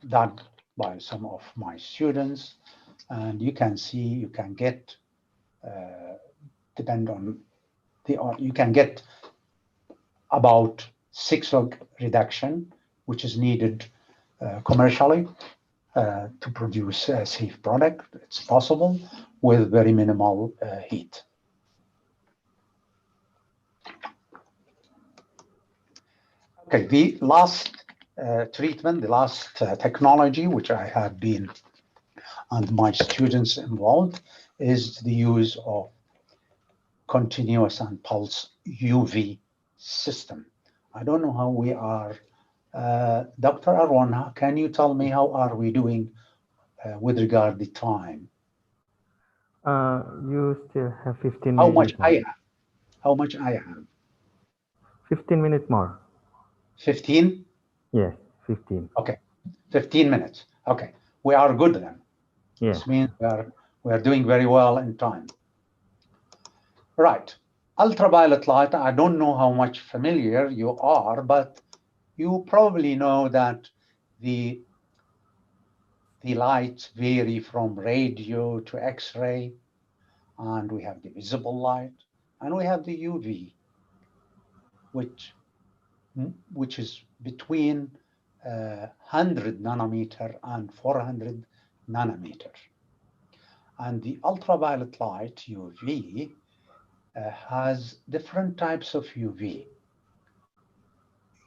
done by some of my students, and you can see you can get depend on the you can get about 6-log reduction, which is needed commercially to produce a safe product. It's possible with very minimal heat. Okay, the last treatment, the last technology which I have been and my students involved is the use of continuous and pulse UV system. I don't know how we are. Dr. Arwan, can you tell me how are we doing with regard to time? You still have 15 how minutes. Much more. I have? How much I have? 15 minutes more. 15? Yes, 15. Okay, 15 minutes. Okay, we are good then. Yes. This means we are doing very well in time. Right, ultraviolet light, I don't know how much familiar you are, but you probably know that the lights vary from radio to X-ray, and we have the visible light, and we have the UV, which is between 100 nanometer and 400 nanometer. And the ultraviolet light, UV, has different types of UV.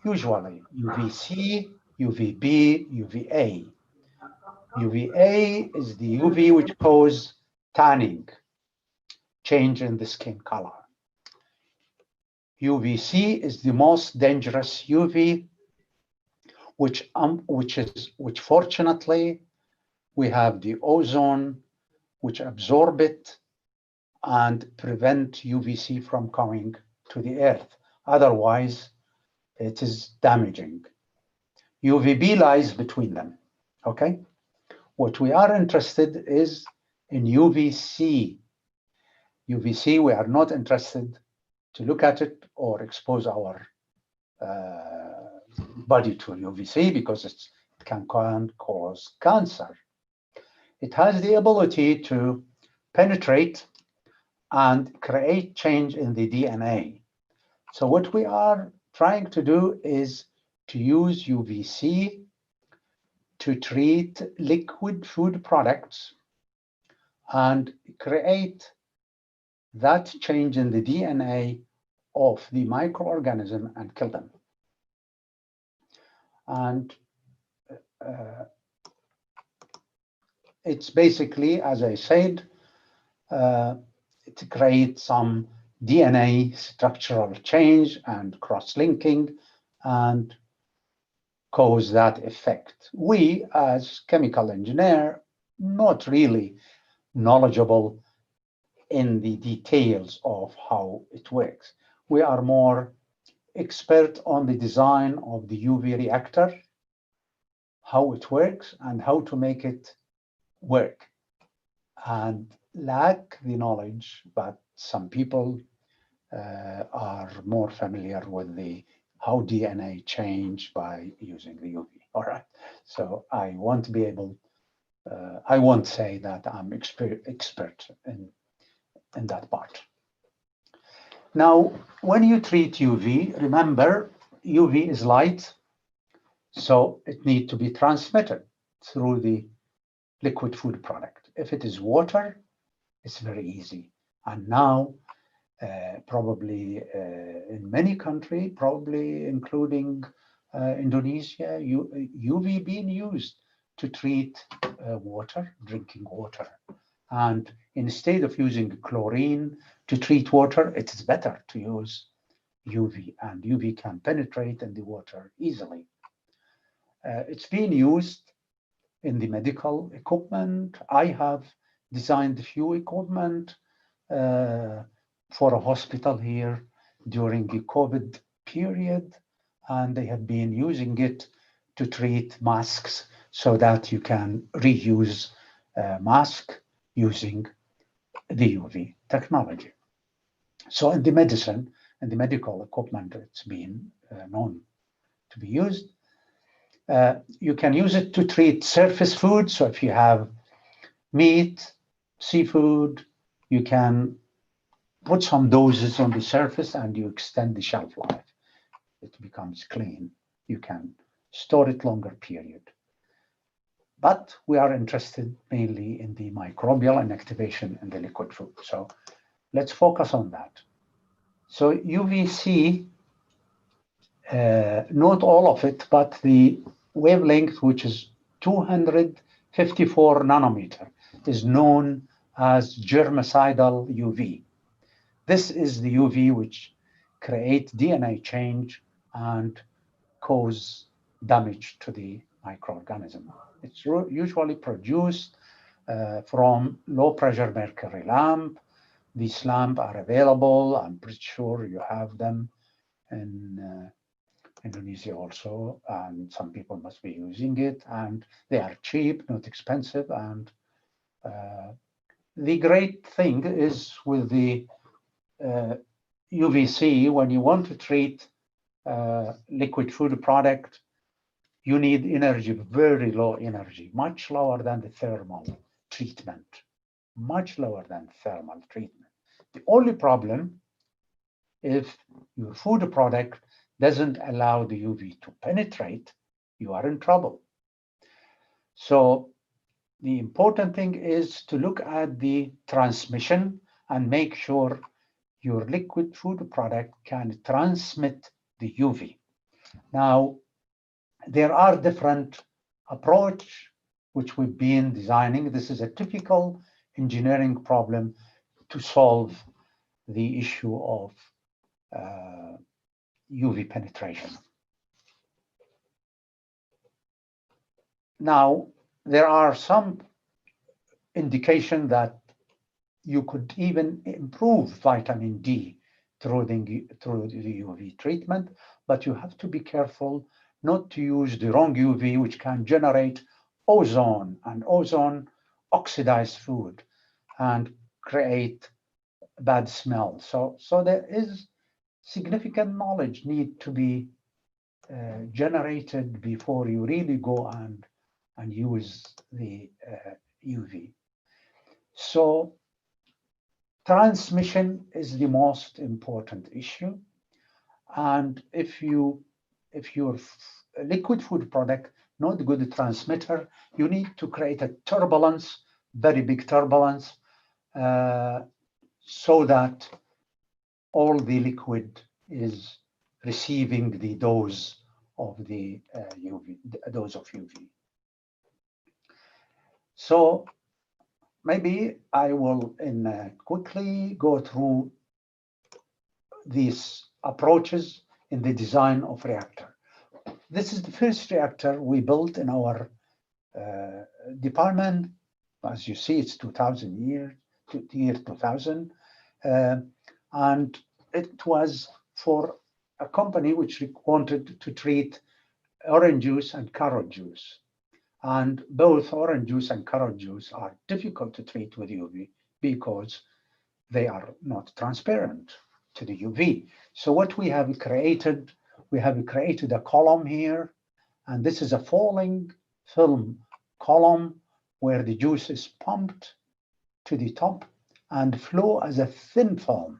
Usually UVC, UVB, UVA. UVA is the UV which causes tanning, change in the skin color. UVC is the most dangerous UV, which fortunately we have the ozone which absorb it and prevent UVC from coming to the earth. Otherwise, it is damaging. UVB lies between them, okay? What we are interested is in UVC. UVC, we are not interested to look at it or expose our body to UVC because it can cause cancer. It has the ability to penetrate and create change in the DNA. So what we are trying to do is to use UVC to treat liquid food products and create that change in the DNA of the microorganism and kill them. And it's basically, as I said, to create some DNA structural change and cross-linking and cause that effect. We, as chemical engineer, not really knowledgeable in the details of how it works. We are more expert on the design of the UV reactor, how it works and how to make it work, and lack the knowledge, but some people are more familiar with the how DNA change by using the UV. All right, so I won't be able, I won't say that I'm expert in that part. Now, when you treat UV, remember UV is light, so it needs to be transmitted through the liquid food product. If it is water, it's very easy. And now, probably in many countries, probably including Indonesia, UV being used to treat water, drinking water. And instead of using chlorine to treat water, it is better to use UV, and UV can penetrate in the water easily. It's being used in the medical equipment. I have designed a few equipment for a hospital here during the COVID period, and they have been using it to treat masks so that you can reuse mask using the UV technology. So in the medicine and the medical equipment, it's been known to be used. You can use it to treat surface food. So if you have meat, seafood, you can put some doses on the surface and you extend the shelf life. It becomes clean. You can store it longer period. But we are interested mainly in the microbial inactivation in the liquid food. So let's focus on that. So UVC, not all of it, but the wavelength, which is 254 nanometer, is known as germicidal UV. This is the UV which create DNA change and cause damage to the microorganism. It's usually produced from low pressure mercury lamp. These lamps are available. I'm pretty sure you have them in Indonesia also, and some people must be using it, and they are cheap, not expensive. And the great thing is with the UVC, when you want to treat liquid food product, you need energy, very low energy, much lower than the thermal treatment, much lower than thermal treatment. The only problem, if your food product doesn't allow the UV to penetrate, you are in trouble. So the important thing is to look at the transmission and make sure your liquid food product can transmit the UV. Now, there are different approaches which we've been designing. This is a typical engineering problem to solve the issue of UV penetration. Now, there are some indication that you could even improve vitamin D through the UV treatment, but you have to be careful not to use the wrong UV, which can generate ozone, and ozone oxidize food and create bad smell. So there is significant knowledge need to be generated before you really go and use the UV. So transmission is the most important issue. And if your liquid food product not good transmitter, you need to create a turbulence, very big turbulence, so that all the liquid is receiving the dose of the UV, dose of UV. So maybe I will quickly go through these approaches in the design of reactor. This is the first reactor we built in our department. As you see, it's 2000 year 2000. And it was for a company which wanted to treat orange juice and carrot juice. And both orange juice and carrot juice are difficult to treat with UV because they are not transparent to the UV. So what we have created a column here, and this is a falling film column where the juice is pumped to the top and flow as a thin film.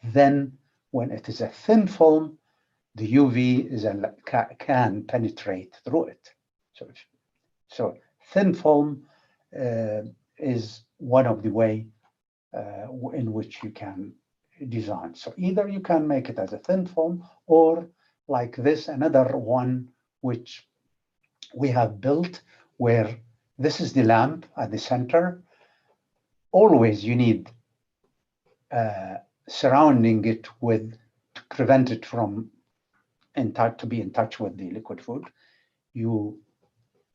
Then when it is a thin film, the UV can penetrate through it. So thin film is one of the way in which you can design. So either you can make it as a thin film, or like this, another one which we have built, where this is the lamp at the center. Always you need surrounding it with, to prevent it from to be in touch with the liquid food, you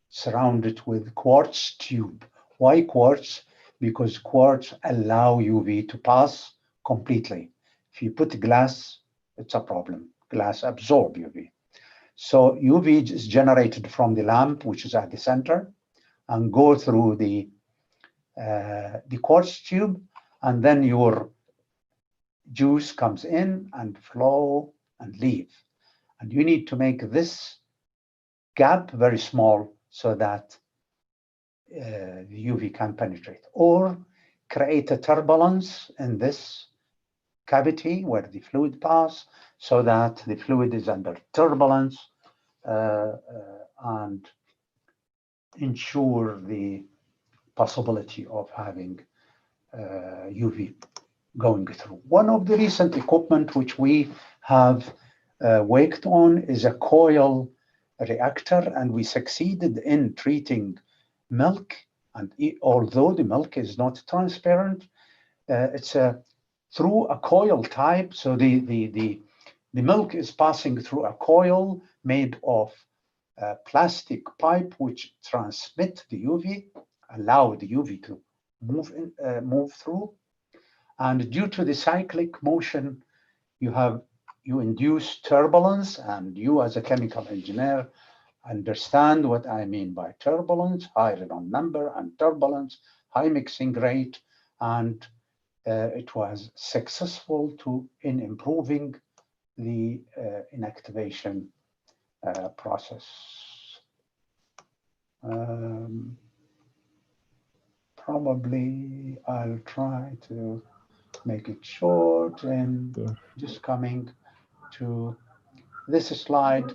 surround it with quartz tube. Why quartz? Because quartz allow UV to pass completely. If you put glass, it's a problem. Glass absorb UV. So UV is generated from the lamp, which is at the center, and go through the quartz tube, and then your juice comes in and flow and leave. And you need to make this gap very small so that the UV can penetrate, or create a turbulence in this cavity where the fluid pass, so that the fluid is under turbulence and ensure the possibility of having UV going through. One of the recent equipment which we have worked on is a coil reactor, and we succeeded in treating milk. And although the milk is not transparent, it's through a coil type. So the milk is passing through a coil made of plastic pipe, which transmit the UV, allow the UV to move through. And due to the cyclic motion, you induce turbulence, and you as a chemical engineer understand what I mean by turbulence, high Reynolds number, and turbulence, high mixing rate, and it was successful in improving the inactivation process. Probably I'll try to make it short, and just coming to this slide,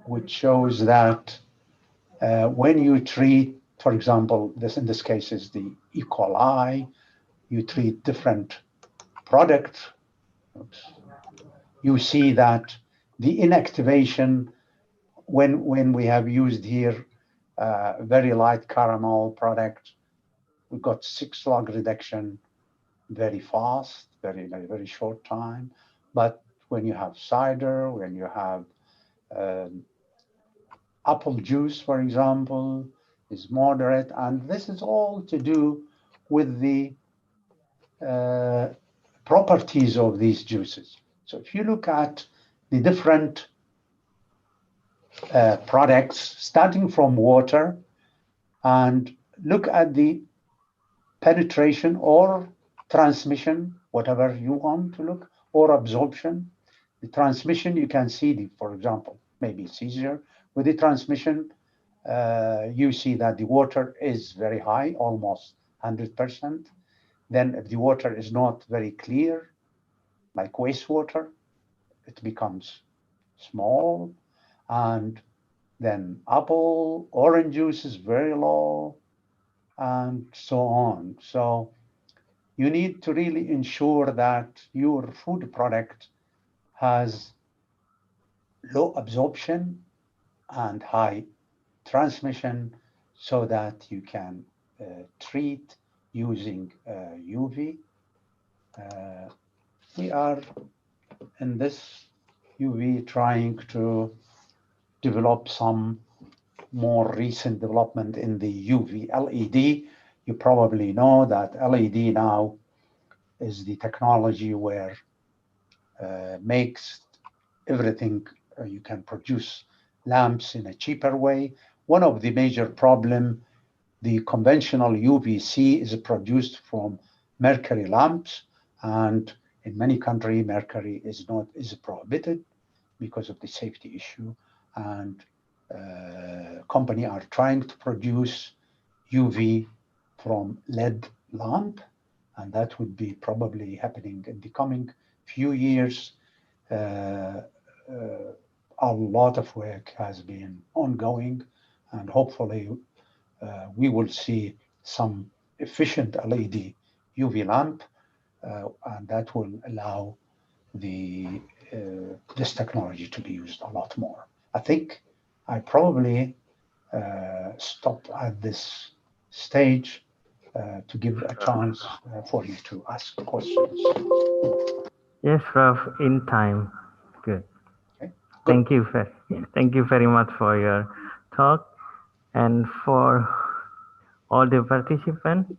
which shows that when you treat, for example, in this case is the E. coli, you treat different products. You see that the inactivation, when we have used here very light caramel product, we got 6 log reduction very fast, very short time. But when you have cider, when you have apple juice, for example, is moderate. And this is all to do with the properties of these juices. So if you look at the different products, starting from water, and look at the penetration or transmission, whatever you want to look, or absorption. The transmission, you can see, for example, maybe it's easier with the transmission. you see that the water is very high, almost 100%. Then if the water is not very clear, like wastewater, it becomes small. And then apple, orange juice is very low, and so on. So you need to really ensure that your food product has low absorption and high transmission so that you can treat using UV. We are in this UV trying to develop some more recent development in the UV LED. You probably know that LED now is the technology where makes everything you can produce lamps in a cheaper way. One of the major problem, the conventional UVC is produced from mercury lamps, and in many countries mercury is prohibited because of the safety issue, and company are trying to produce UV from LED lamp, and that would be probably happening in the coming few years. A lot of work has been ongoing, and hopefully we will see some efficient LED UV lamp, and that will allow this technology to be used a lot more. I think I probably stop at this stage to give a chance for you to ask questions. Yes, Prof, in time. Good. Okay. Thank you very much for your talk. And for all the participants,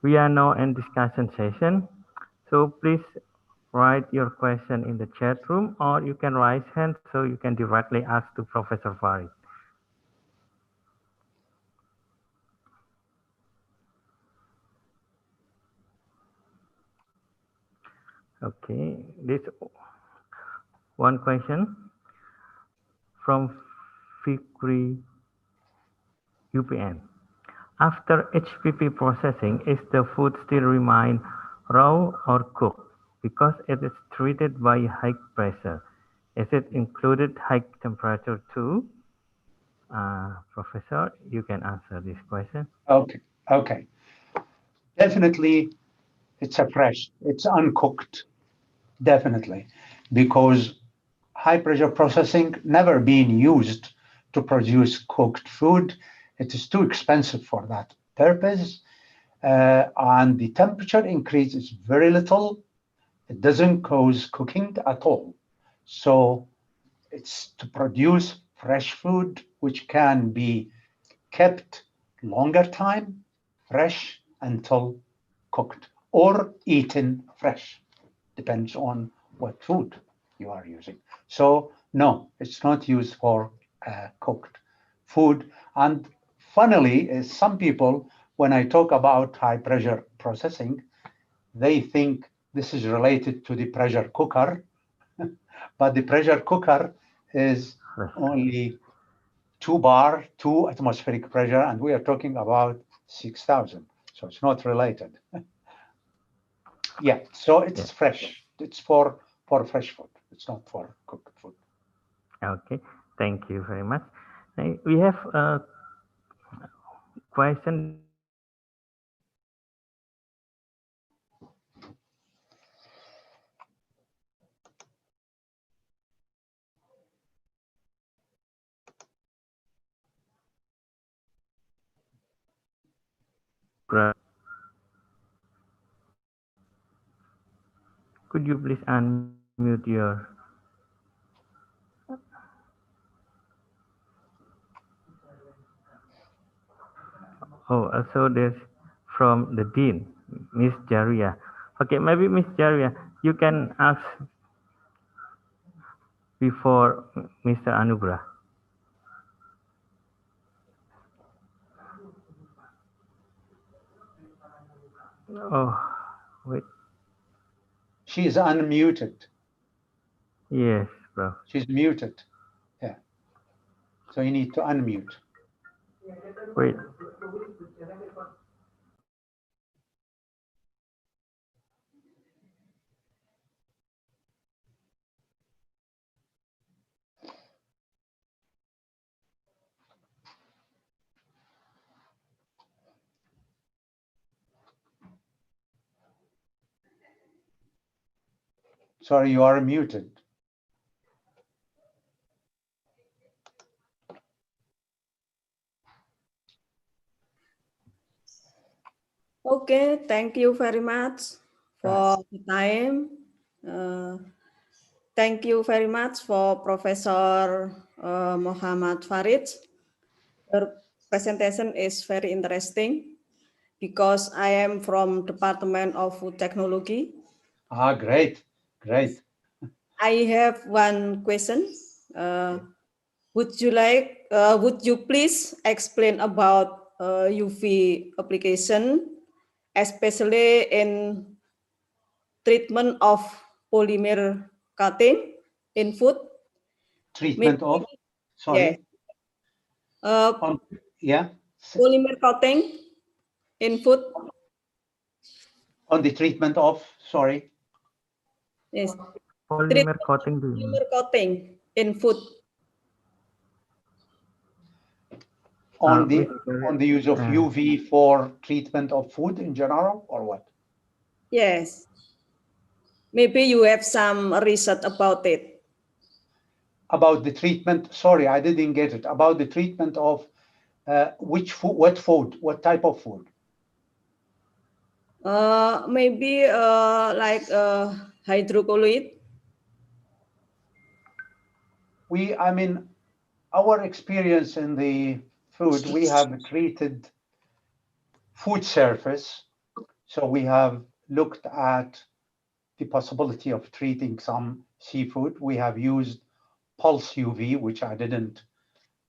we are now in discussion session. So please write your question in the chat room, or you can raise hand so you can directly ask to Professor Farid. Okay, this one question from Fikri UPN. After HPP processing, is the food still remain raw or cooked? Because it is treated by high pressure. Is it included high temperature too? Professor, you can answer this question. Okay. Definitely, it's uncooked, definitely, because high pressure processing never been used to produce cooked food. It is too expensive for that purpose. And the temperature increase is very little. It doesn't cause cooking at all. So it's to produce fresh food, which can be kept longer time, fresh until cooked, or eaten fresh. Depends on what food you are using. So no, it's not used for cooked food. And funnily, some people, when I talk about high pressure processing, they think this is related to the pressure cooker, but the pressure cooker is only 2 bar, 2 atmospheric pressure, and we are talking about 6,000. So it's not related. Yeah, so it's fresh. It's for fresh food. It's not for cooked food. Okay, thank you very much. We have a question. Could you please unmute your... Oh, also there's from the Dean, Miss Jaria. Okay, maybe Miss Jaria, you can ask before Mr. Anugrah. Oh, wait. She is unmuted. Yes, bro. She's muted. Yeah. So you need to unmute. Wait. Sorry, you are muted. Okay, thank you very much for the time. Thank you very much for Professor Muhammad Farid. Your presentation is very interesting because I am from Department of Food Technology. Ah, great, great. I have one question. Would you please explain about UV application, especially in treatment of polymer coating in food? Treatment Maybe, of, sorry. yes. Yeah. Polymer coating in food. On the treatment of, sorry. Yes. Polymer coating. Polymer coating in food. On the use of UV for treatment of food in general, or what? Yes. Maybe you have some research about it. About the treatment, sorry, I didn't get it. About the treatment of which food, what food, what type of food? Maybe like hydrocolloid. I mean, our experience in the food, we have treated food surface. So we have looked at the possibility of treating some seafood. We have used pulse UV, which I didn't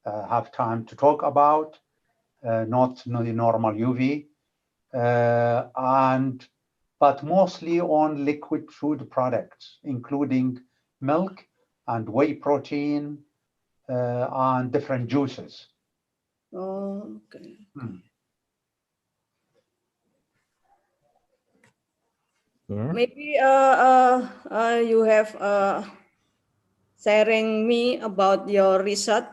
have time to talk about, not the normal UV, but mostly on liquid food products, including milk and whey protein and different juices. Oh, okay. Yeah. Maybe you have sharing me about your research.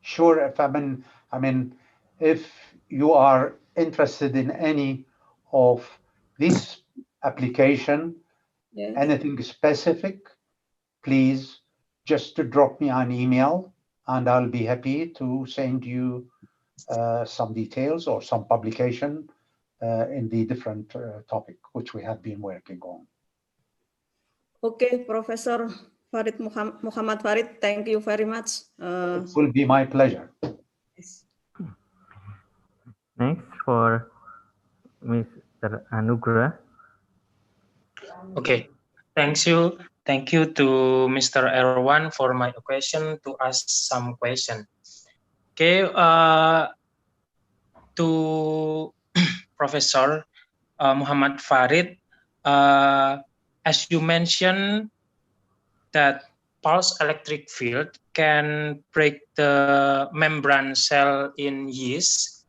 Sure, if you are interested in any of this application, Yes. anything specific, please just to drop me an email and I'll be happy to send you some details or some publication in the different topic which we have been working on. Okay, Professor Farid Muhammad Farid, thank you very much. It will be my pleasure. Yes. Next for Mr. Anugrah. Okay, thank you to Mr. Erwan for my question to ask some question. Okay, to Professor Muhammad Farid, as you mentioned that pulse electric field can break the membrane cell in yeast,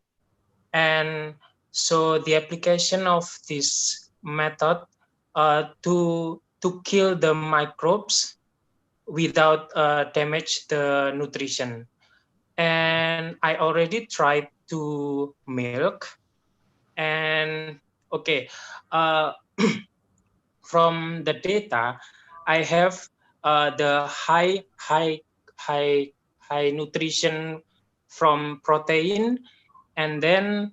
and so the application of this method to kill the microbes without damage the nutrition. And I already tried to milk, and okay, from the data I have the high nutrition from protein, and then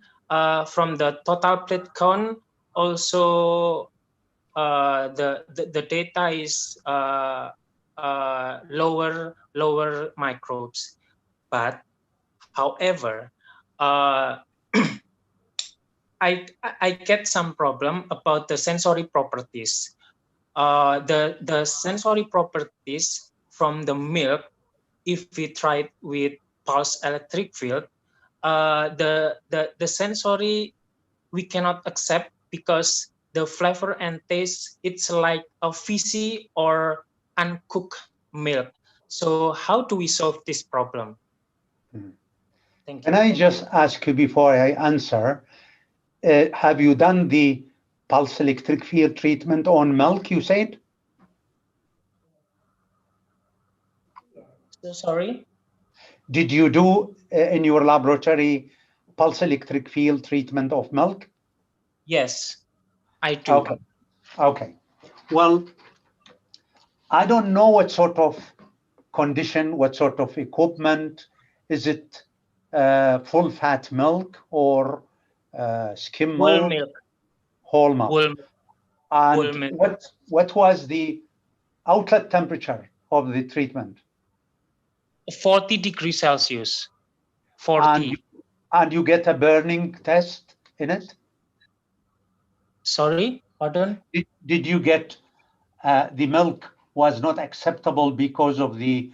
from the total plate count also the data is lower microbes. But however, I get some problem about the sensory properties. The sensory properties from the milk, if we try it with pulse electric field, the sensory we cannot accept because the flavor and taste, it's like a fishy or uncooked milk. So how do we solve this problem? Thank you. Can I just ask you before I answer, have you done the pulse electric field treatment on milk, you said? So sorry? Did you do in your laboratory pulse electric field treatment of milk? Yes, I do. Okay. Okay. Well, I don't know what sort of condition, what sort of equipment. Is it full fat milk or skim milk? Whole milk. Whole milk. Whole, And whole milk. what was the outlet temperature of the treatment? 40 degrees Celsius. 40. And you get a burning test in it? Sorry, pardon? Did you get the milk was not acceptable because of the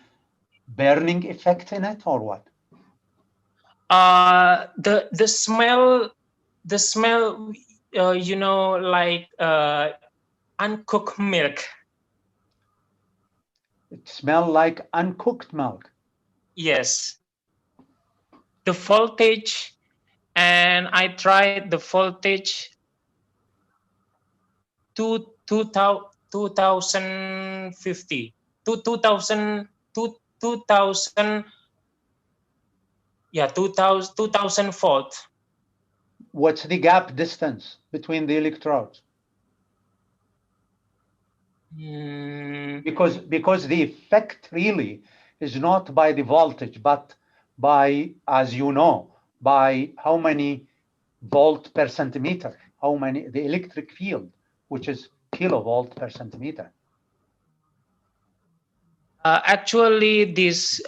burning effect in it, or what? The smell, you know, like uncooked milk. It smelled like uncooked milk. Yes. The voltage, and I tried the voltage 2050 to 2000 yeah 2000 volt. What's the gap distance between the electrodes? Because the effect really is not by the voltage, but by, as you know, by how many volt per centimeter, how many, the electric field, which is kilovolt per centimeter. Actually, this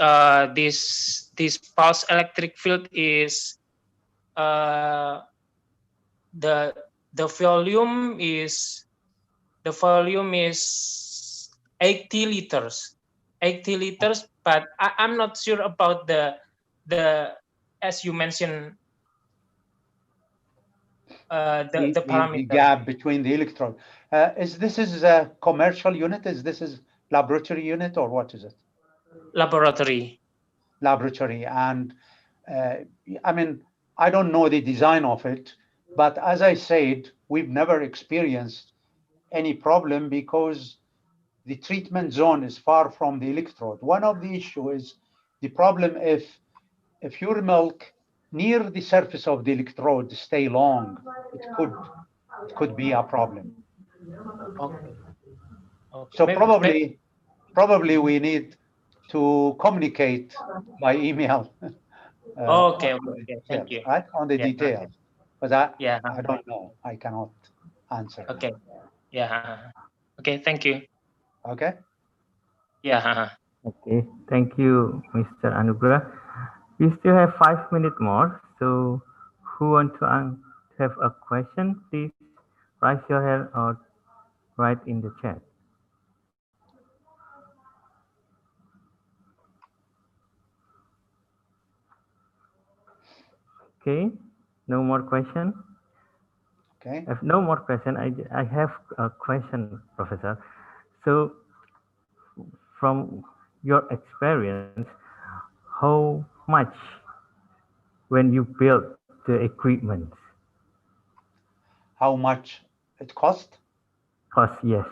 pulse electric field is the volume is 80 liters, but I'm not sure about the as you mentioned the parameter. The gap between the electrode. Is this a commercial unit? Is laboratory unit, or what is it? Laboratory. Laboratory. And I mean, I don't know the design of it, but as I said, we've never experienced any problem because the treatment zone is far from the electrode. One of the issue is the problem if your milk near the surface of the electrode stay long, it could be a problem. Okay. So probably we need to communicate by email. Okay. Thank you. Right, on the details, because I don't know. I cannot answer. Okay. Yeah. Okay. Thank you. Okay. Yeah. Okay. Thank you, Mr. Anugrah. We still have 5 minutes more. So, who want to have a question? Please raise your hand or write in the chat. Okay, no more question. Okay. If no more question, I have a question, Professor. So, from your experience, how much when you build the equipment? How much it cost? Cost, yes.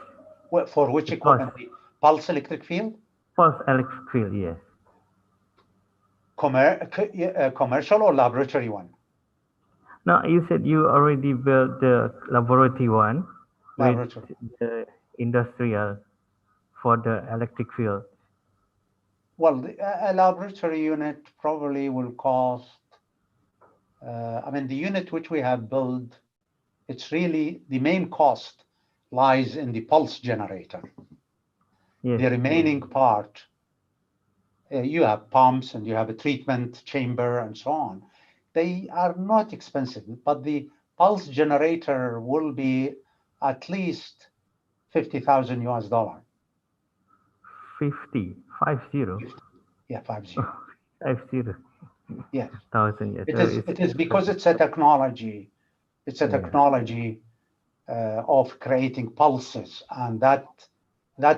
For which equipment? The pulse electric field? Pulse electric field, yes. Commercial or laboratory one? No, you said you already built the laboratory one with the industrial for the electric field. Well, a laboratory unit probably will cost, I mean, the unit which we have built, it's really the main cost lies in the pulse generator. Yes. The remaining part, you have pumps and you have a treatment chamber and so on. They are not expensive, but the pulse generator will be at least $50,000 US. 50. Yeah, 50. 50. Yes. 1,000. Yes. It is because it's a technology. It's a technology of creating pulses, and that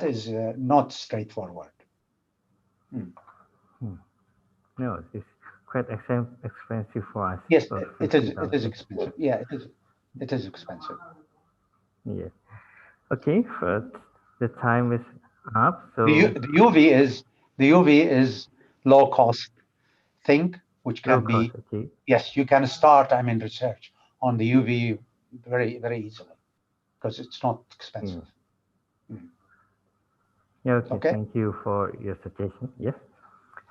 is not straightforward. No, it's quite expensive for us. Yes, So it is. It is 50,000. expensive. Yeah, it is. It is expensive. Yeah. Okay. First, the time is up. So The UV is low cost thing, which low can cost. be, Okay. yes, you can start, I mean, research on the UV very, very easily because it's not expensive. Yeah. Okay. Okay. Thank you for your suggestion. Yes.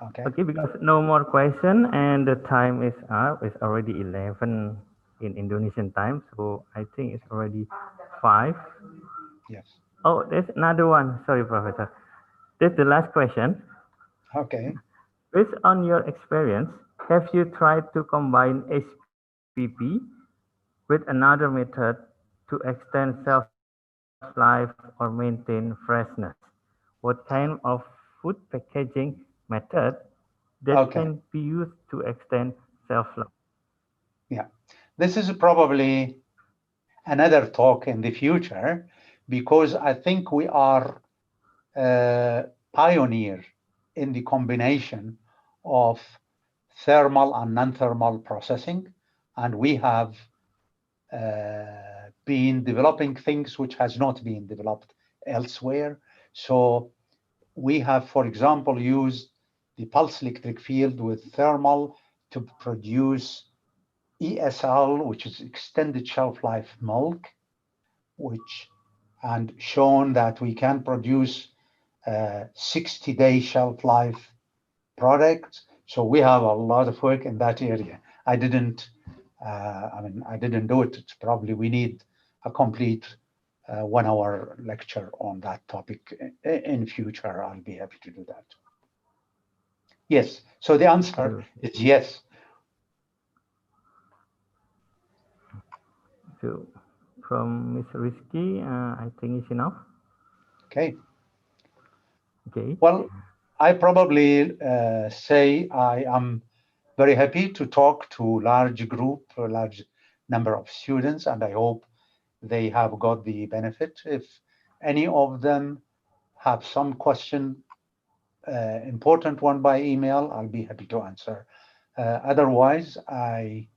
Okay. Okay. Because no more question and the time is up. It's already 11 in Indonesian time. So I think it's already 5. Yes. Oh, there's another one. Sorry, Professor. This is the last question. Okay. Based on your experience, have you tried to combine HPP with another method to extend shelf life or maintain freshness? What kind of food packaging method that can be used Okay. to extend shelf life? Yeah. This is probably another talk in the future because I think we are pioneer in the combination of thermal and non-thermal processing, and we have been developing things which has not been developed elsewhere. So we have, for example, used the pulse electric field with thermal to produce ESL, which is extended shelf life milk, which and shown that we can produce 60-day shelf life products. So we have a lot of work in that area. I didn't do it. It's probably we need a complete 1-hour lecture on that topic in future. I'll be happy to do that. Yes. So the answer is yes. So from Ms. Rizky, I think it's enough. Okay. Okay. Well, I probably say I am very happy to talk to large group, a large number of students, and I hope they have got the benefit. If any of them have some question, important one by email, I'll be happy to answer. Otherwise, I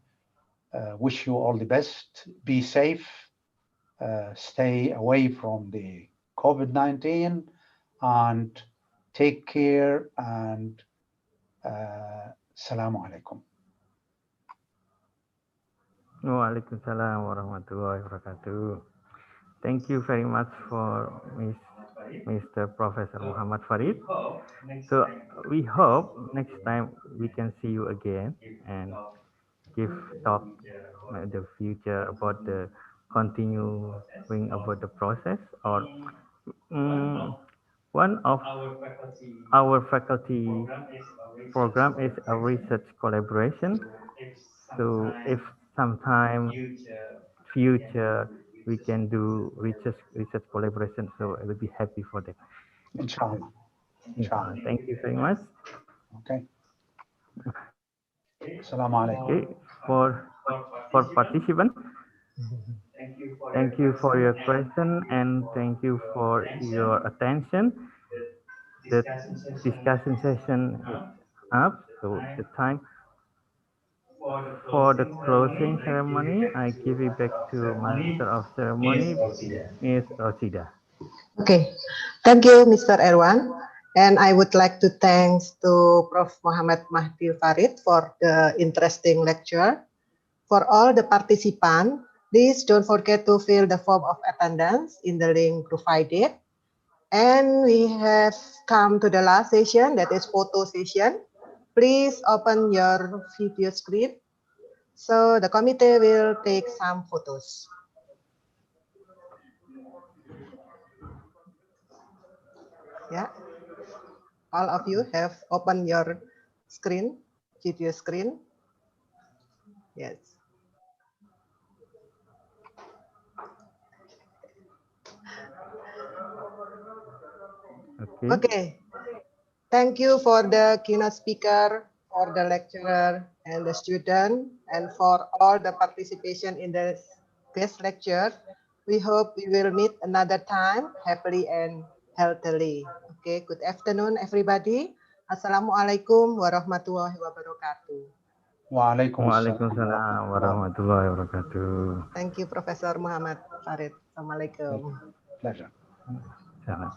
wish you all the best. Be safe. Stay away from the COVID-19 and take care and Assalamu alaikum. Waalaikumsalam warahmatullahi wabarakatuh. Thank you very much for Mr. Professor Muhammad Farid. So we hope next time we can see you again and give talk the future about the continuing about the process or one of our faculty program is a research collaboration. So if sometime future we can do research collaboration, so I will be happy for that. Inshallah. Inshallah. Thank you very much. Okay. Assalamu alaikum. Okay, for participants, thank you for your question and thank you for your attention. The discussion session is up, so the time for the closing ceremony, I give it back to Master of Ceremony, Ms. Rosida. Okay, thank you, Mr. Erwan. And I would like to thanks to Prof. Muhammad Mahdi Farid for the interesting lecture. For all the participants, please don't forget to fill the form of attendance in the link provided. And we have come to the last session, that is photo session. Please open your video screen. So the committee will take some photos. Yeah, all of you have opened your screen, video screen. Yes. Okay. Thank you for the keynote speaker, for the lecturer and the student, and for all the participation in the guest lecture. We hope we will meet another time happily and healthily. Okay, good afternoon, everybody. Assalamualaikum warahmatullahi wabarakatuh. Waalaikumsalam warahmatullahi wabarakatuh. Thank you, Profesor Muhammad Farid. Assalamualaikum. Pleasure. Salam.